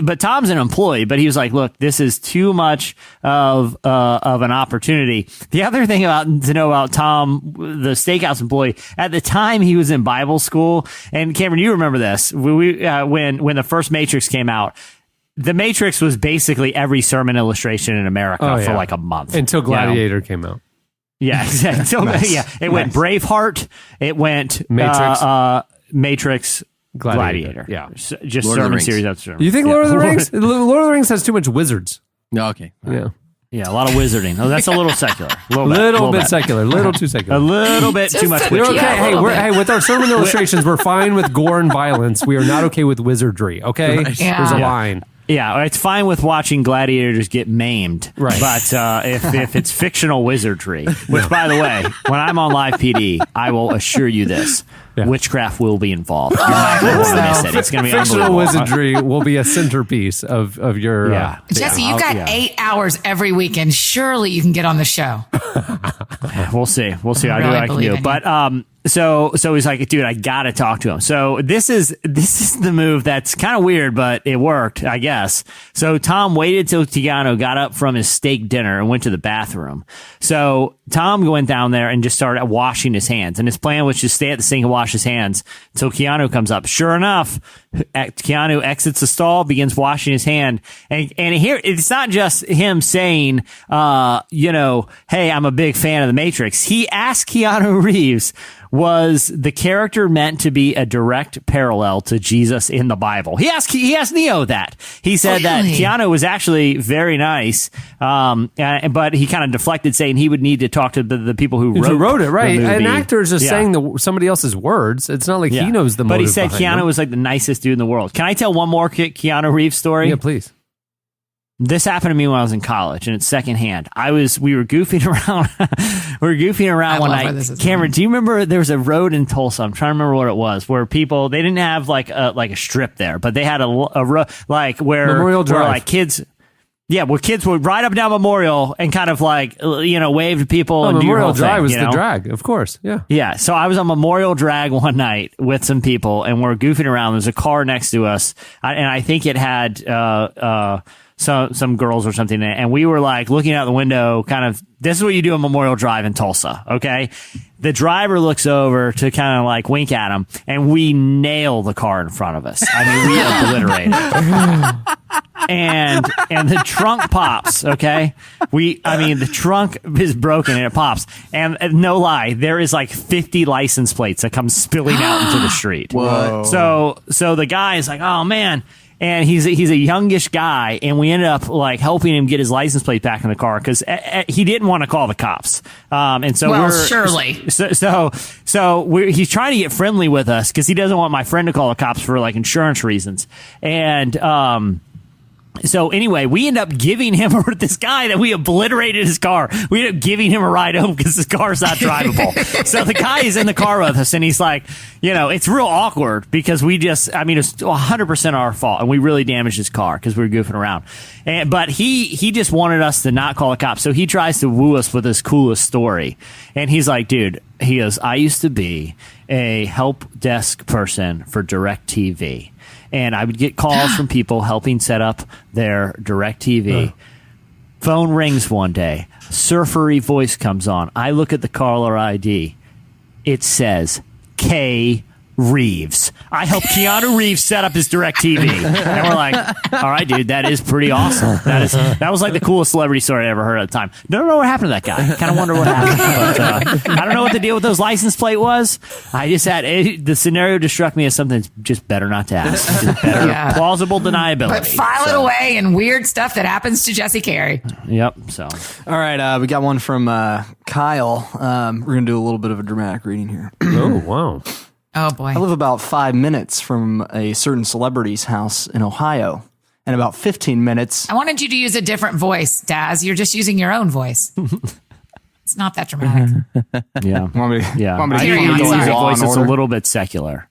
but Tom's an employee, but he was like, "Look, this is too much of an opportunity." The other thing to know about Tom, the steakhouse employee, at the time he was in Bible school, and Cameron, you remember this when the first Matrix came out. The Matrix was basically every sermon illustration in America for like a month until Gladiator came out. Yeah, exactly. So, it went Braveheart. It went Matrix, Gladiator. Yeah, just Lord sermon series after sermon. You think Lord of the Rings? Lord of the Rings has too much wizards. No, okay. Yeah, a lot of wizarding. Oh, that's a little secular. Little bit secular. Little too secular. A little bit too much. We're okay. Hey, with our sermon illustrations, we're fine with gore and violence. We are not okay with wizardry. Okay, there's a line. Yeah, it's fine with watching gladiators get maimed, Right. But if it's fictional wizardry, which, by the way, when I'm on live PD, I will assure you this: witchcraft will be involved. You're not going to want to miss it. It's going to be Fictional unbelievable. wizardry will be a centerpiece of your. Yeah. Jesse, you've got 8 hours every weekend. Surely you can get on the show. We'll see. We'll see. I'll do really what I can believe do. in But so he's like, dude, I gotta talk to him. So this is the move that's kind of weird, but it worked, I guess. So Tom waited till Keanu got up from his steak dinner and went to the bathroom. So Tom went down there and just started washing his hands. And his plan was to stay at the sink and wash his hands until Keanu comes up. Sure enough, Keanu exits the stall, begins washing his hand. And here, it's not just him saying, hey, I'm a big fan of The Matrix. He asked Keanu Reeves, was the character meant to be a direct parallel to Jesus in the Bible? He asked Neo that. He said that Keanu was actually very nice, but he kind of deflected, saying he would need to talk to the people who wrote it. Right, the movie. an actor is just saying somebody else's words. It's not like he knows the motive. But he said behind Keanu was like the nicest dude in the world. Can I tell one more Keanu Reeves story? Yeah, please. This happened to me when I was in college, and it's secondhand. We were goofing around. We were goofing around one night. Cameron, do you remember there was a road in Tulsa? I'm trying to remember what it was, where people, they didn't have like a strip there, but they had a road like where Memorial Drive. where like kids. Yeah, where kids would ride up and down Memorial and kind of like, wave to people. And Memorial do your whole Drive thing, was the drag, of course. Yeah. Yeah. So I was on Memorial Drag one night with some people, and we're goofing around. There's a car next to us, and I think it had some girls or something, and we were like looking out the window, kind of, this is what you do on Memorial Drive in Tulsa, okay? The driver looks over to kind of like wink at him, and we nail the car in front of us. I mean, we obliterate it. And the trunk pops, okay? The trunk is broken and it pops. And no lie, there is like 50 license plates that come spilling out into the street. Whoa. So the guy is like, oh man. And he's a youngish guy, and we ended up like helping him get his license plate back in the car because he didn't want to call the cops. And so surely. He's trying to get friendly with us because he doesn't want my friend to call the cops for like insurance reasons. And so anyway, we end up giving him this guy that we obliterated his car. We end up giving him a ride home because his car's not drivable. So the guy is in the car with us, and he's like, it's real awkward because it's 100% our fault, and we really damaged his car because we were goofing around. But he just wanted us to not call the cops, so he tries to woo us with his coolest story. And he's like, dude, he goes, I used to be a help desk person for DirecTV. And I would get calls from people helping set up their DirecTV. Phone rings one day. Surfery voice comes on. I look at the caller ID. It says K. Reeves. I helped Keanu Reeves set up his DirecTV. And we're like, all right, dude, that is pretty awesome. That was like the coolest celebrity story I ever heard at the time. Don't know what happened to that guy. Kind of wonder what happened. But, I don't know what the deal with those license plate was. I just had the scenario just struck me as something that's just better not to ask. Just better, plausible deniability. But file it away and weird stuff that happens to Jesse Carey. Yep. So, all right, we got one from Kyle. We're gonna do a little bit of a dramatic reading here. Oh wow. Oh, boy. I live about 5 minutes from a certain celebrity's house in Ohio, and about 15 minutes. I wanted you to use a different voice, Daz. You're just using your own voice. It's not that dramatic. Yeah. Want me to Carry on, use sorry. a voice that's a little bit secular.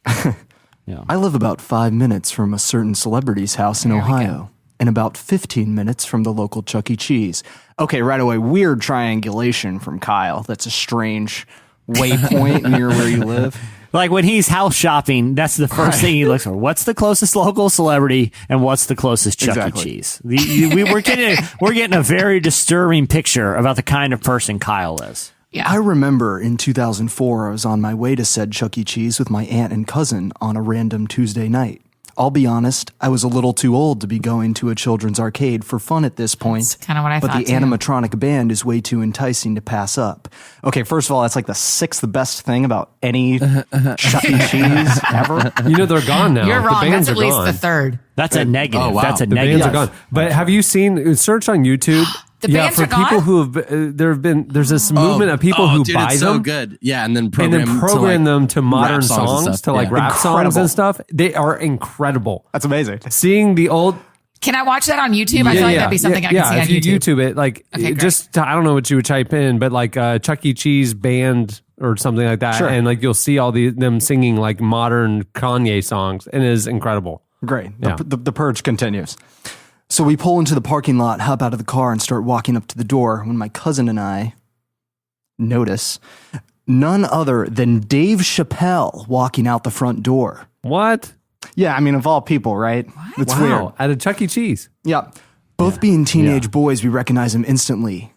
Yeah. I live about 5 minutes from a certain celebrity's house in Ohio, and about 15 minutes from the local Chuck E. Cheese. Okay, right away, weird triangulation from Kyle. That's a strange waypoint near where you live. Like when he's house shopping, that's the first thing he looks for. What's the closest local celebrity and what's the closest Chuck E. Cheese? We're getting a very disturbing picture about the kind of person Kyle is. Yeah. I remember in 2004, I was on my way to said Chuck E. Cheese with my aunt and cousin on a random Tuesday night. I'll be honest, I was a little too old to be going to a children's arcade for fun at this point. That's kind of what I thought, But the too. animatronic band is way too enticing to pass up. Okay, first of all, that's like the sixth best thing about any Chuck E. Cheese ever. They're gone now. You're wrong. The bands That's at are least gone. the third. That's a negative. Oh, wow. That's a The negative. bands are gone. But have you seen, search on YouTube? The bands for are gone? people who have, there's this movement of people who dude, buy it's them. so good. Yeah, and then program them to modern songs, to like rap songs Incredible. and stuff. They are incredible. That's amazing. Seeing the old Can I watch that on YouTube? I feel like that'd be something I can see on if you YouTube. YouTube it, like Okay, just I don't know what you would type in, but like Chuck E. Cheese band or something like that, Sure. and like you'll see all them singing like modern Kanye songs, and it is incredible. Great. Yeah. The purge continues. So we pull into the parking lot, hop out of the car, and start walking up to the door when my cousin and I notice none other than Dave Chappelle walking out the front door. What? Yeah, I mean, of all people, right? It's weird. At a Chuck E. Cheese. Yeah. Both being teenage boys, we recognize him instantly.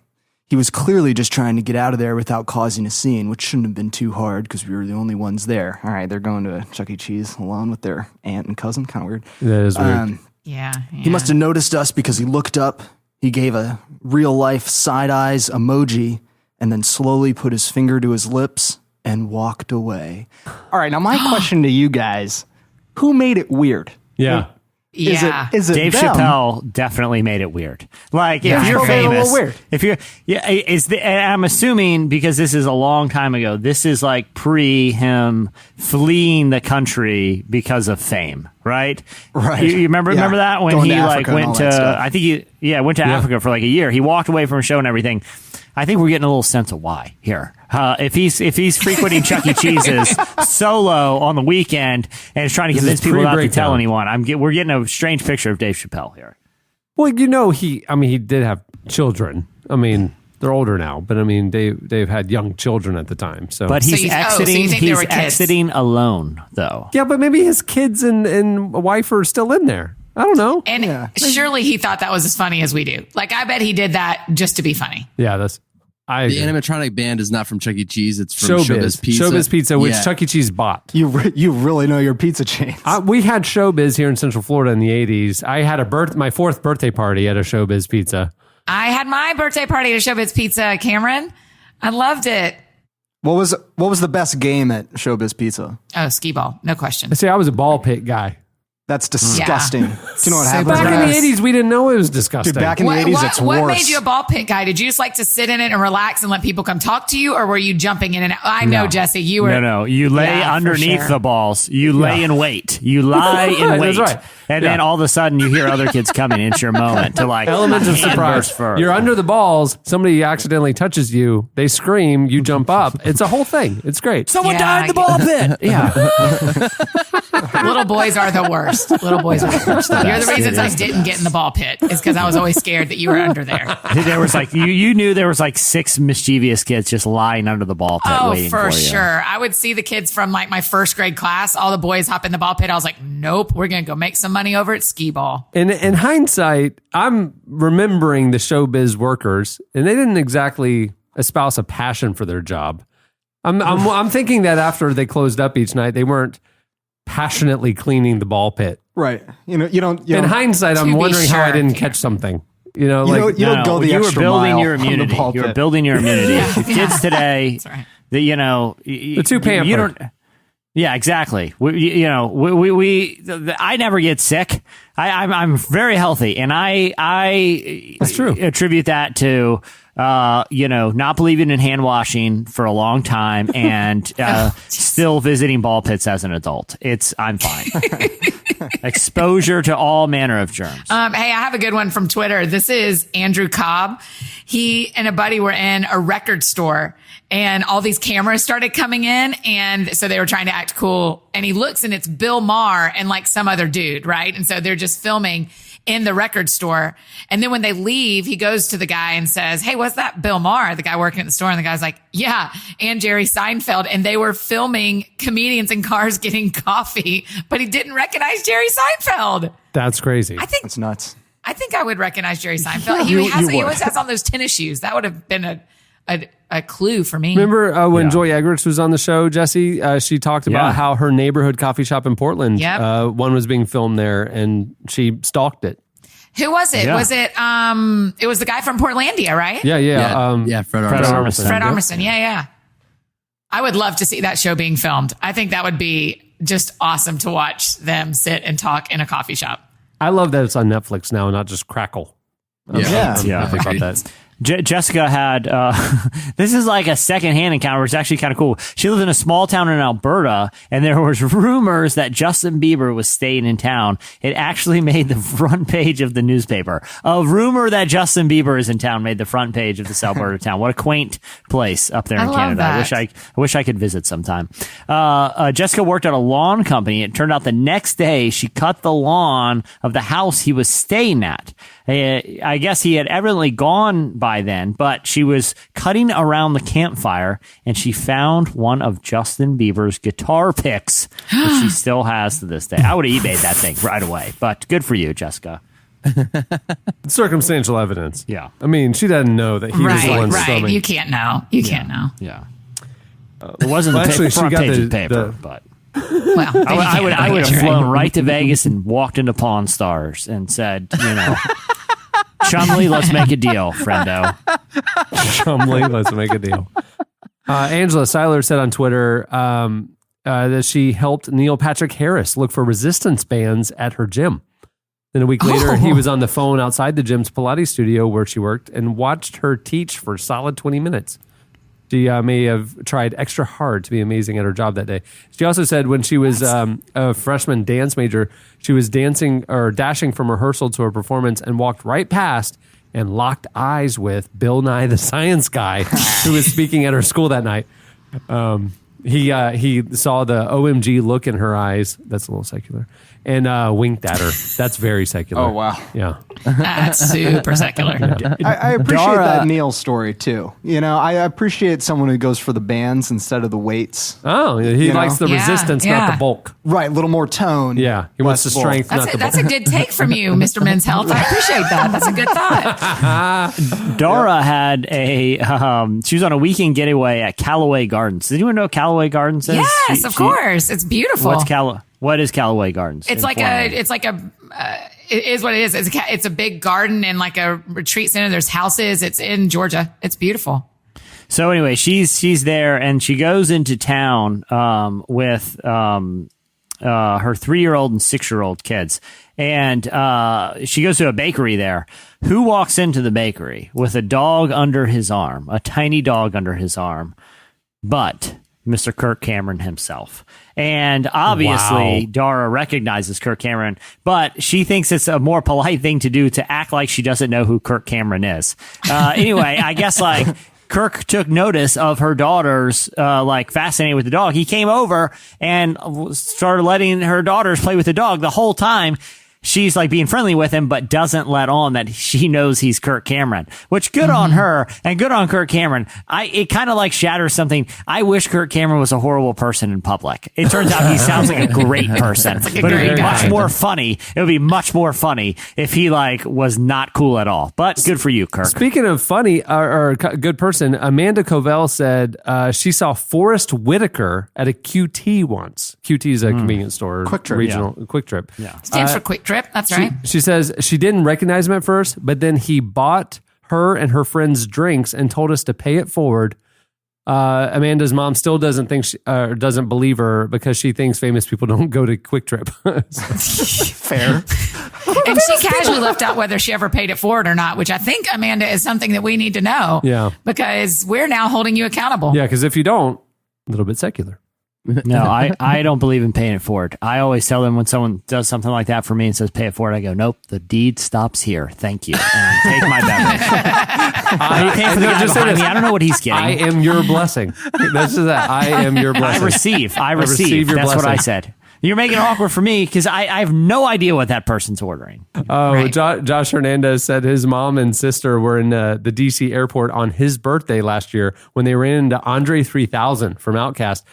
He was clearly just trying to get out of there without causing a scene, which shouldn't have been too hard because we were the only ones there. All right, they're going to Chuck E. Cheese alone with their aunt and cousin. Kind of weird. That is weird. Yeah. He must have noticed us because he looked up, he gave a real-life side eyes emoji, and then slowly put his finger to his lips and walked away. All right, now my question to you guys, who made it weird? Yeah. Is it Dave them? Chappelle definitely made it weird. Like Yeah. if you're Okay, a little famous, weird. if you're and I'm assuming because this is a long time ago, this is like pre him fleeing the country because of fame, right? Right. You remember Yeah. that when Going he to like Africa and went all to that stuff. I think he went to Africa for like a year. He walked away from a show and everything. I think we're getting a little sense of why here. If he's frequenting Chuck E. Cheese's solo on the weekend and is trying to convince people not to tell anyone, we're getting a strange picture of Dave Chappelle here. Well, he did have children. I mean, they're older now, but I mean, Dave had young children at the time. So, But he's so you exiting. think they He's were kids? exiting alone, though. yeah, but maybe his kids and wife are still in there. I don't know. And surely he thought that was as funny as we do. Like, I bet he did that just to be funny. Yeah, The animatronic band is not from Chuck E. Cheese. It's from Showbiz Pizza. Showbiz Pizza, which Yeah. Chuck E. Cheese bought. You really know your pizza chains. We had Showbiz here in Central Florida in the 80s. I had my fourth birthday party at a Showbiz Pizza. I had my birthday party at Showbiz Pizza, Cameron. I loved it. What was the best game at Showbiz Pizza? Oh, skee ball. No question. See, I was a ball pit guy. That's disgusting. Do you know what happens? Back in the 80s, we didn't know it was disgusting. Dude, back in the 80s, it's what worse. made you a ball pit guy? Did you just like to sit in it and relax and let people come talk to you, or were you jumping in and out? I know, Jesse, you were. No. You lay Yeah, for underneath sure. the balls. You lay in wait. You lie in wait. That's right. And then all of a sudden you hear other kids coming. It's your moment to like Element of hand surprise. burst first. You're under the balls. Somebody accidentally touches you. They scream. You jump up. It's a whole thing. It's great. Someone Yeah, died in the ball pit. Yeah. Little boys are the worst. Little boys are the worst. You're the reasons I didn't get in the ball pit is because I was always scared that you were under there. There was like you knew there was like 6 mischievous kids just lying under the ball pit Oh, waiting for you. sure. I would see the kids from like my first grade class. All the boys hop in the ball pit. I was like, nope, we're going to go make some money over at skee ball. In hindsight, I'm remembering the showbiz workers, and they didn't exactly espouse a passion for their job. I'm thinking that after they closed up each night, they weren't passionately cleaning the ball pit. Right. You don't. In hindsight, I'm To be wondering how I sure. didn't catch something. You don't go the you were extra building mile your on the immunity. ball You were pit. building your immunity. Yeah. Kids today, That's right. They're too pampered. You don't. Yeah, exactly. I never get sick. I'm very healthy, and I That's true. attribute that to not believing in hand washing for a long time and still visiting ball pits as an adult. I'm fine. Exposure to all manner of germs. Hey, I have a good one from Twitter. This is Andrew Cobb. He and a buddy were in a record store and all these cameras started coming in. And so they were trying to act cool. And he looks and it's Bill Maher and like some other dude, right? And so they're just filming in the record store. And then when they leave, he goes to the guy and says, "Hey, what's that Bill Maher?" The guy working at the store. And the guy's like, "Yeah, and Jerry Seinfeld." And they were filming comedians in cars getting coffee, but he didn't recognize Jerry Seinfeld. That's crazy. That's nuts. I think I would recognize Jerry Seinfeld. Yeah, he you would. always has on those tennis shoes. That would have been a clue for me. Remember when Joy Eggers was on the show, Jesse? She talked about Yeah. how her neighborhood coffee shop in Portland, Yep. one was being filmed there, and she stalked it. Who was it? Yeah. Was it it was the guy from Portlandia, right? Yeah. Fred Armisen. Fred Armisen. Yeah. I would love to see that show being filmed. I think that would be just awesome to watch them sit and talk in a coffee shop. I love that it's on Netflix now, not just Crackle. Yeah. I think about that. Jessica had, this is like a secondhand encounter. It's actually kind of cool. She lived in a small town in Alberta, and there was rumors that Justin Bieber was staying in town. It actually made the front page of the newspaper. A rumor that Justin Bieber is in town made the front page of this Alberta town. What a quaint place up there in Canada. I wish I could visit sometime. Jessica worked at a lawn company. It turned out the next day she cut the lawn of the house he was staying at. I guess he had evidently gone by then, but she was cutting around the campfire and she found one of Justin Bieber's guitar picks that she still has to this day. I would have eBayed that thing right away, but good for you, Jessica. Circumstantial evidence. Yeah. I mean, she doesn't know that he was the one Right. strumming. You can't know. You can't know. Yeah. It wasn't Well, the actually, front she got page the- of the paper, the- but Well, I would have right. flown right to Vegas and walked into Pawn Stars and said, Chumley, let's make a deal, friendo. Chumley, let's make a deal. Angela Seiler said on Twitter that she helped Neil Patrick Harris look for resistance bands at her gym. Then a week later, he was on the phone outside the gym's Pilates studio where she worked and watched her teach for a solid 20 minutes. She may have tried extra hard to be amazing at her job that day. She also said when she was a freshman dance major, she was dancing or dashing from rehearsal to her performance and walked right past and locked eyes with Bill Nye the Science Guy, who was speaking at her school that night. He saw the OMG look in her eyes. That's a little secular. And winked at her. That's very secular. Oh, wow. Yeah. That's super secular. I appreciate that Neil story too. I appreciate someone who goes for the bands instead of the weights. Oh, he likes the Yeah, resistance, yeah. not the bulk. Right, a little more tone. Yeah, he wants the less bulk. strength, not the bulk. That's a good take from you, Mr. Men's Health. I appreciate that. That's a good thought. Dara had she was on a weekend getaway at Callaway Gardens. Does anyone know what Callaway Gardens is? Yes, of course. It's beautiful. What is Callaway Gardens? It is what it is. It's a big garden and like a retreat center. There's houses. It's in Georgia. It's beautiful. So anyway, she's there and she goes into town with her 3-year-old and 6-year-old kids. And she goes to a bakery there. Who walks into the bakery with a dog under his arm, a tiny dog under his arm, but Mr. Kirk Cameron himself. And obviously, Dara recognizes Kirk Cameron, but she thinks it's a more polite thing to do to act like she doesn't know who Kirk Cameron is. Anyway, I guess Kirk took notice of her daughters, fascinated with the dog. He came over and started letting her daughters play with the dog the whole time. She's being friendly with him, but doesn't let on that she knows he's Kirk Cameron, which good on her and good on Kirk Cameron. It kind of shatters something. I wish Kirk Cameron was a horrible person in public. It turns out he sounds like a great person, but it'd be much more funny. It would be much more funny if he was not cool at all, but good for you, Kirk. Speaking of funny or good person, Amanda Covell said she saw Forrest Whitaker at a QT once. QT is a convenience store. Quick Trip. Regional Quick Trip. Yeah. Stands for Quick Trip. That's right. She says she didn't recognize him at first, but then he bought her and her friends drinks and told us to pay it forward. Amanda's mom still doesn't think doesn't believe her because she thinks famous people don't go to Quick Trip. Fair. And she casually left out whether she ever paid it forward or not, which I think, Amanda, is something that we need to know. Yeah. Because we're now holding you accountable. Yeah, because if you don't, a little bit secular. No, I don't believe in paying it forward. I always tell them when someone does something like that for me and says pay it forward, I go, nope, the deed stops here. Thank you. And take my beverage. I don't know what he's getting. I am your blessing. This is that. I am your blessing. I receive. your That's blessing. what I said. You're making it awkward for me because I have no idea what that person's ordering. Oh, Right. Josh Hernandez said his mom and sister were in the DC airport on his birthday last year when they ran into Andre 3000 from Outkast.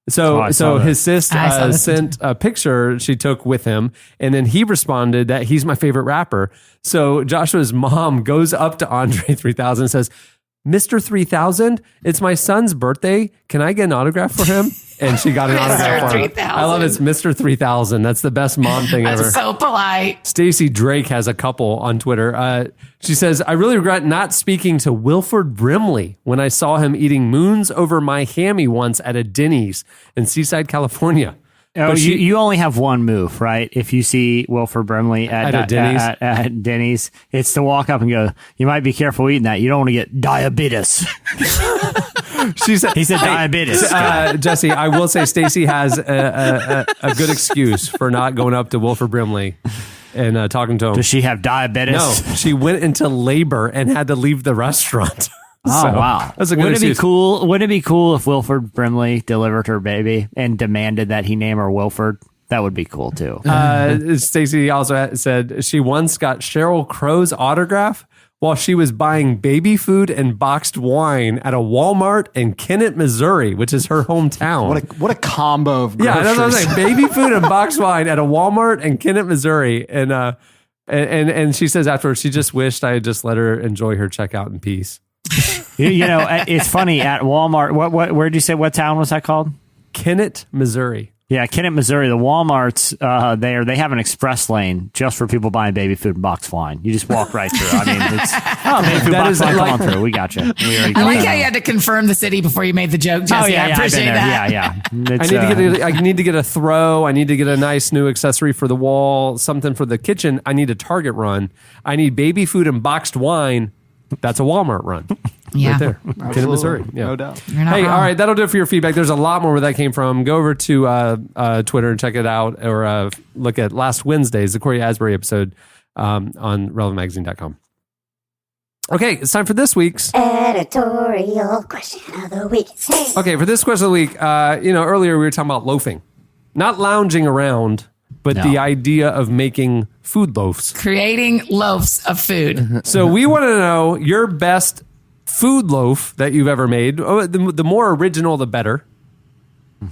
So his sister sent a picture she took with him, and then he responded that he's my favorite rapper. So Joshua's mom goes up to Andre 3000 and says, Mr. 3000, it's my son's birthday. Can I get an autograph for him? And she got an autograph for him. 3000. I love it's Mr. 3000. That's the best mom thing ever. That's so polite. Stacy Drake has a couple on Twitter. She says, I really regret not speaking to Wilford Brimley when I saw him eating moons over my hammy once at a Denny's in Seaside, California. Oh, you only have one move, right? If you see Wilford Brimley at Denny's, it's to walk up and go, you might be careful eating that. You don't want to get diabetes. He said diabetes. Jesse, I will say Stacey has a good excuse for not going up to Wilford Brimley and talking to him. Does she have diabetes? No, she went into labor and had to leave the restaurant. Oh, wow. That's a good excuse. Wouldn't it be cool if Wilford Brimley delivered her baby and demanded that he name her Wilford? That would be cool, too. Stacey also said she once got Sheryl Crow's autograph while she was buying baby food and boxed wine at a Walmart in Kennett, Missouri, which is her hometown. What a combo of groceries. Yeah, that's what I'm saying. Baby food and boxed wine at a Walmart in Kennett, Missouri. And she says afterwards, she just wished I had just let her enjoy her checkout in peace. It's funny at Walmart. Where did you say, what town was that called? Kennett, Missouri. Yeah, Kennett, Missouri. The Walmarts they have an express lane just for people buying baby food and boxed wine. You just walk right through. I mean, it's baby food, boxed wine. Come on through. We got you. I like how you had to confirm the city before you made the joke, Jesse. I appreciate that. Yeah. I need to get a throw. I need to get a nice new accessory for the wall. Something for the kitchen. I need a Target run. I need baby food and boxed wine. That's a Walmart run. Yeah. Right there. Kennett, Missouri. Yeah. No doubt. Hey, all right. That'll do it for your feedback. There's a lot more where that came from. Go over to Twitter and check it out, or look at last Wednesday's, the Corey Asbury episode on relevantmagazine.com. Okay, it's time for this week's editorial question of the week. Okay, for this question of the week, earlier we were talking about loafing. Not lounging around, but the idea of making food loaves. Creating loaves of food. So we want to know your best food loaf that you've ever made. Oh, the more original, the better.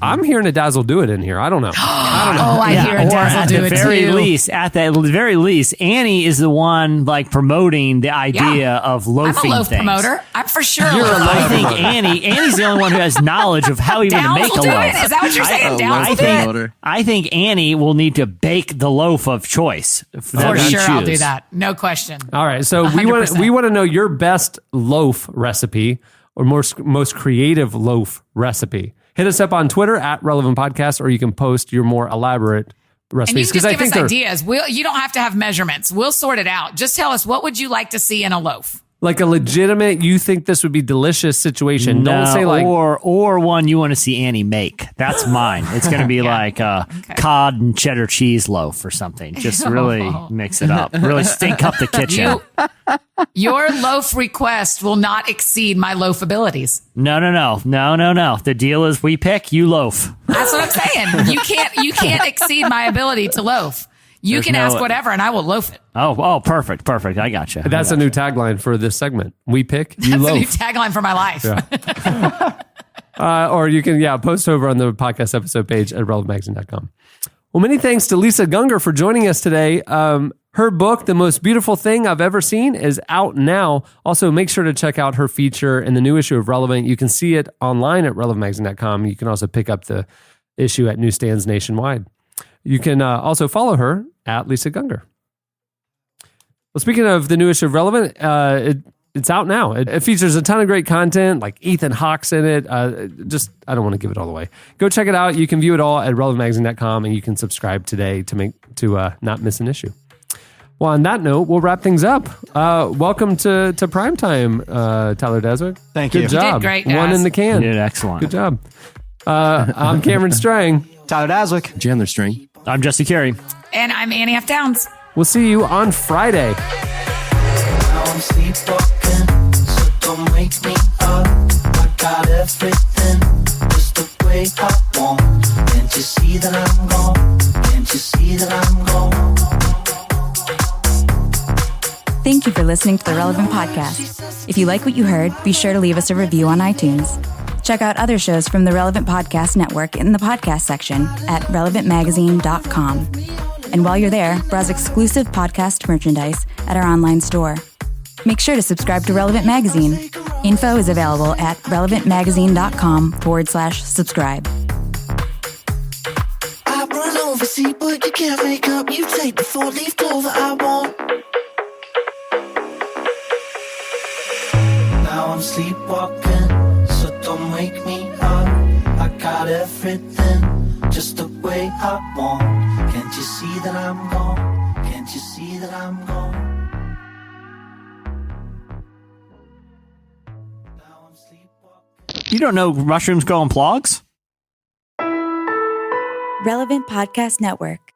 I'm hearing a Dazzle do it in here. I don't know. I hear a Dazzle do it too. At the very least, Annie is the one like promoting the idea of loafing I'm a loaf things. promoter. I'm for sure. I think Annie's the only one who has knowledge of how even to make a loaf. Is that what you're saying? I think Annie will need to bake the loaf of choice. For sure, I'll do that. No question. All right, so 100%. we want to know your best loaf recipe or most creative loaf recipe. Hit us up on Twitter at Relevant Podcast, or you can post your more elaborate recipes. And you can just give us ideas. You don't have to have measurements. We'll sort it out. Just tell us, what would you like to see in a loaf? Like a legitimate, you think this would be delicious situation. Don't say like... Or one you want to see Annie make. That's mine. It's going to be like cod and cheddar cheese loaf or something. Just really mix it up. Really stink up the kitchen. Your loaf request will not exceed my loaf abilities. No. The deal is we pick, you loaf. That's what I'm saying. You can't exceed my ability to loaf. You can ask whatever, and I will loaf it. Oh, perfect. I got you. That's a new tagline for this segment. We pick, you loaf. That's a new tagline for my life. Yeah. Or you can, post over on the podcast episode page at relevantmagazine.com. Well, many thanks to Lisa Gungor for joining us today. Her book, The Most Beautiful Thing I've Ever Seen, is out now. Also, make sure to check out her feature in the new issue of Relevant. You can see it online at relevantmagazine.com. You can also pick up the issue at newsstands nationwide. You can also follow her at Lisa Gungor. Well, speaking of the new issue of Relevant, it's out now. It features a ton of great content, like Ethan Hawke's in it. I don't want to give it all away. Go check it out. You can view it all at relevantmagazine.com, and you can subscribe today to not miss an issue. Well, on that note, we'll wrap things up. Welcome to Primetime, Tyler Deswick. Thank you. Good job. You did great, guys. One in the can. You did excellent. Good job. I'm Cameron Strang. Tyler Daswick. Chandler String. I'm Jesse Carey. And I'm Annie F. Downs. We'll see you on Friday. Now I'm sleepwalking, so don't wake me up. I got everything just the way I want. Can't you see that I'm gone? Can't you see that I'm gone? Thank you for listening to the Relevant Podcast. If you like what you heard, be sure to leave us a review on iTunes. Check out other shows from the Relevant Podcast Network in the podcast section at relevantmagazine.com. And while you're there, browse exclusive podcast merchandise at our online store. Make sure to subscribe to Relevant Magazine. Info is available at relevantmagazine.com/subscribe. I run over, see, but you can't make up. You take the 4-leaf clover I want. Now I'm sleepwalking, so don't wake me up. I got everything just the way I want. Can't you see that I'm gone? Can't you see that I'm gone? You don't know mushrooms grow in plugs? Relevant Podcast Network.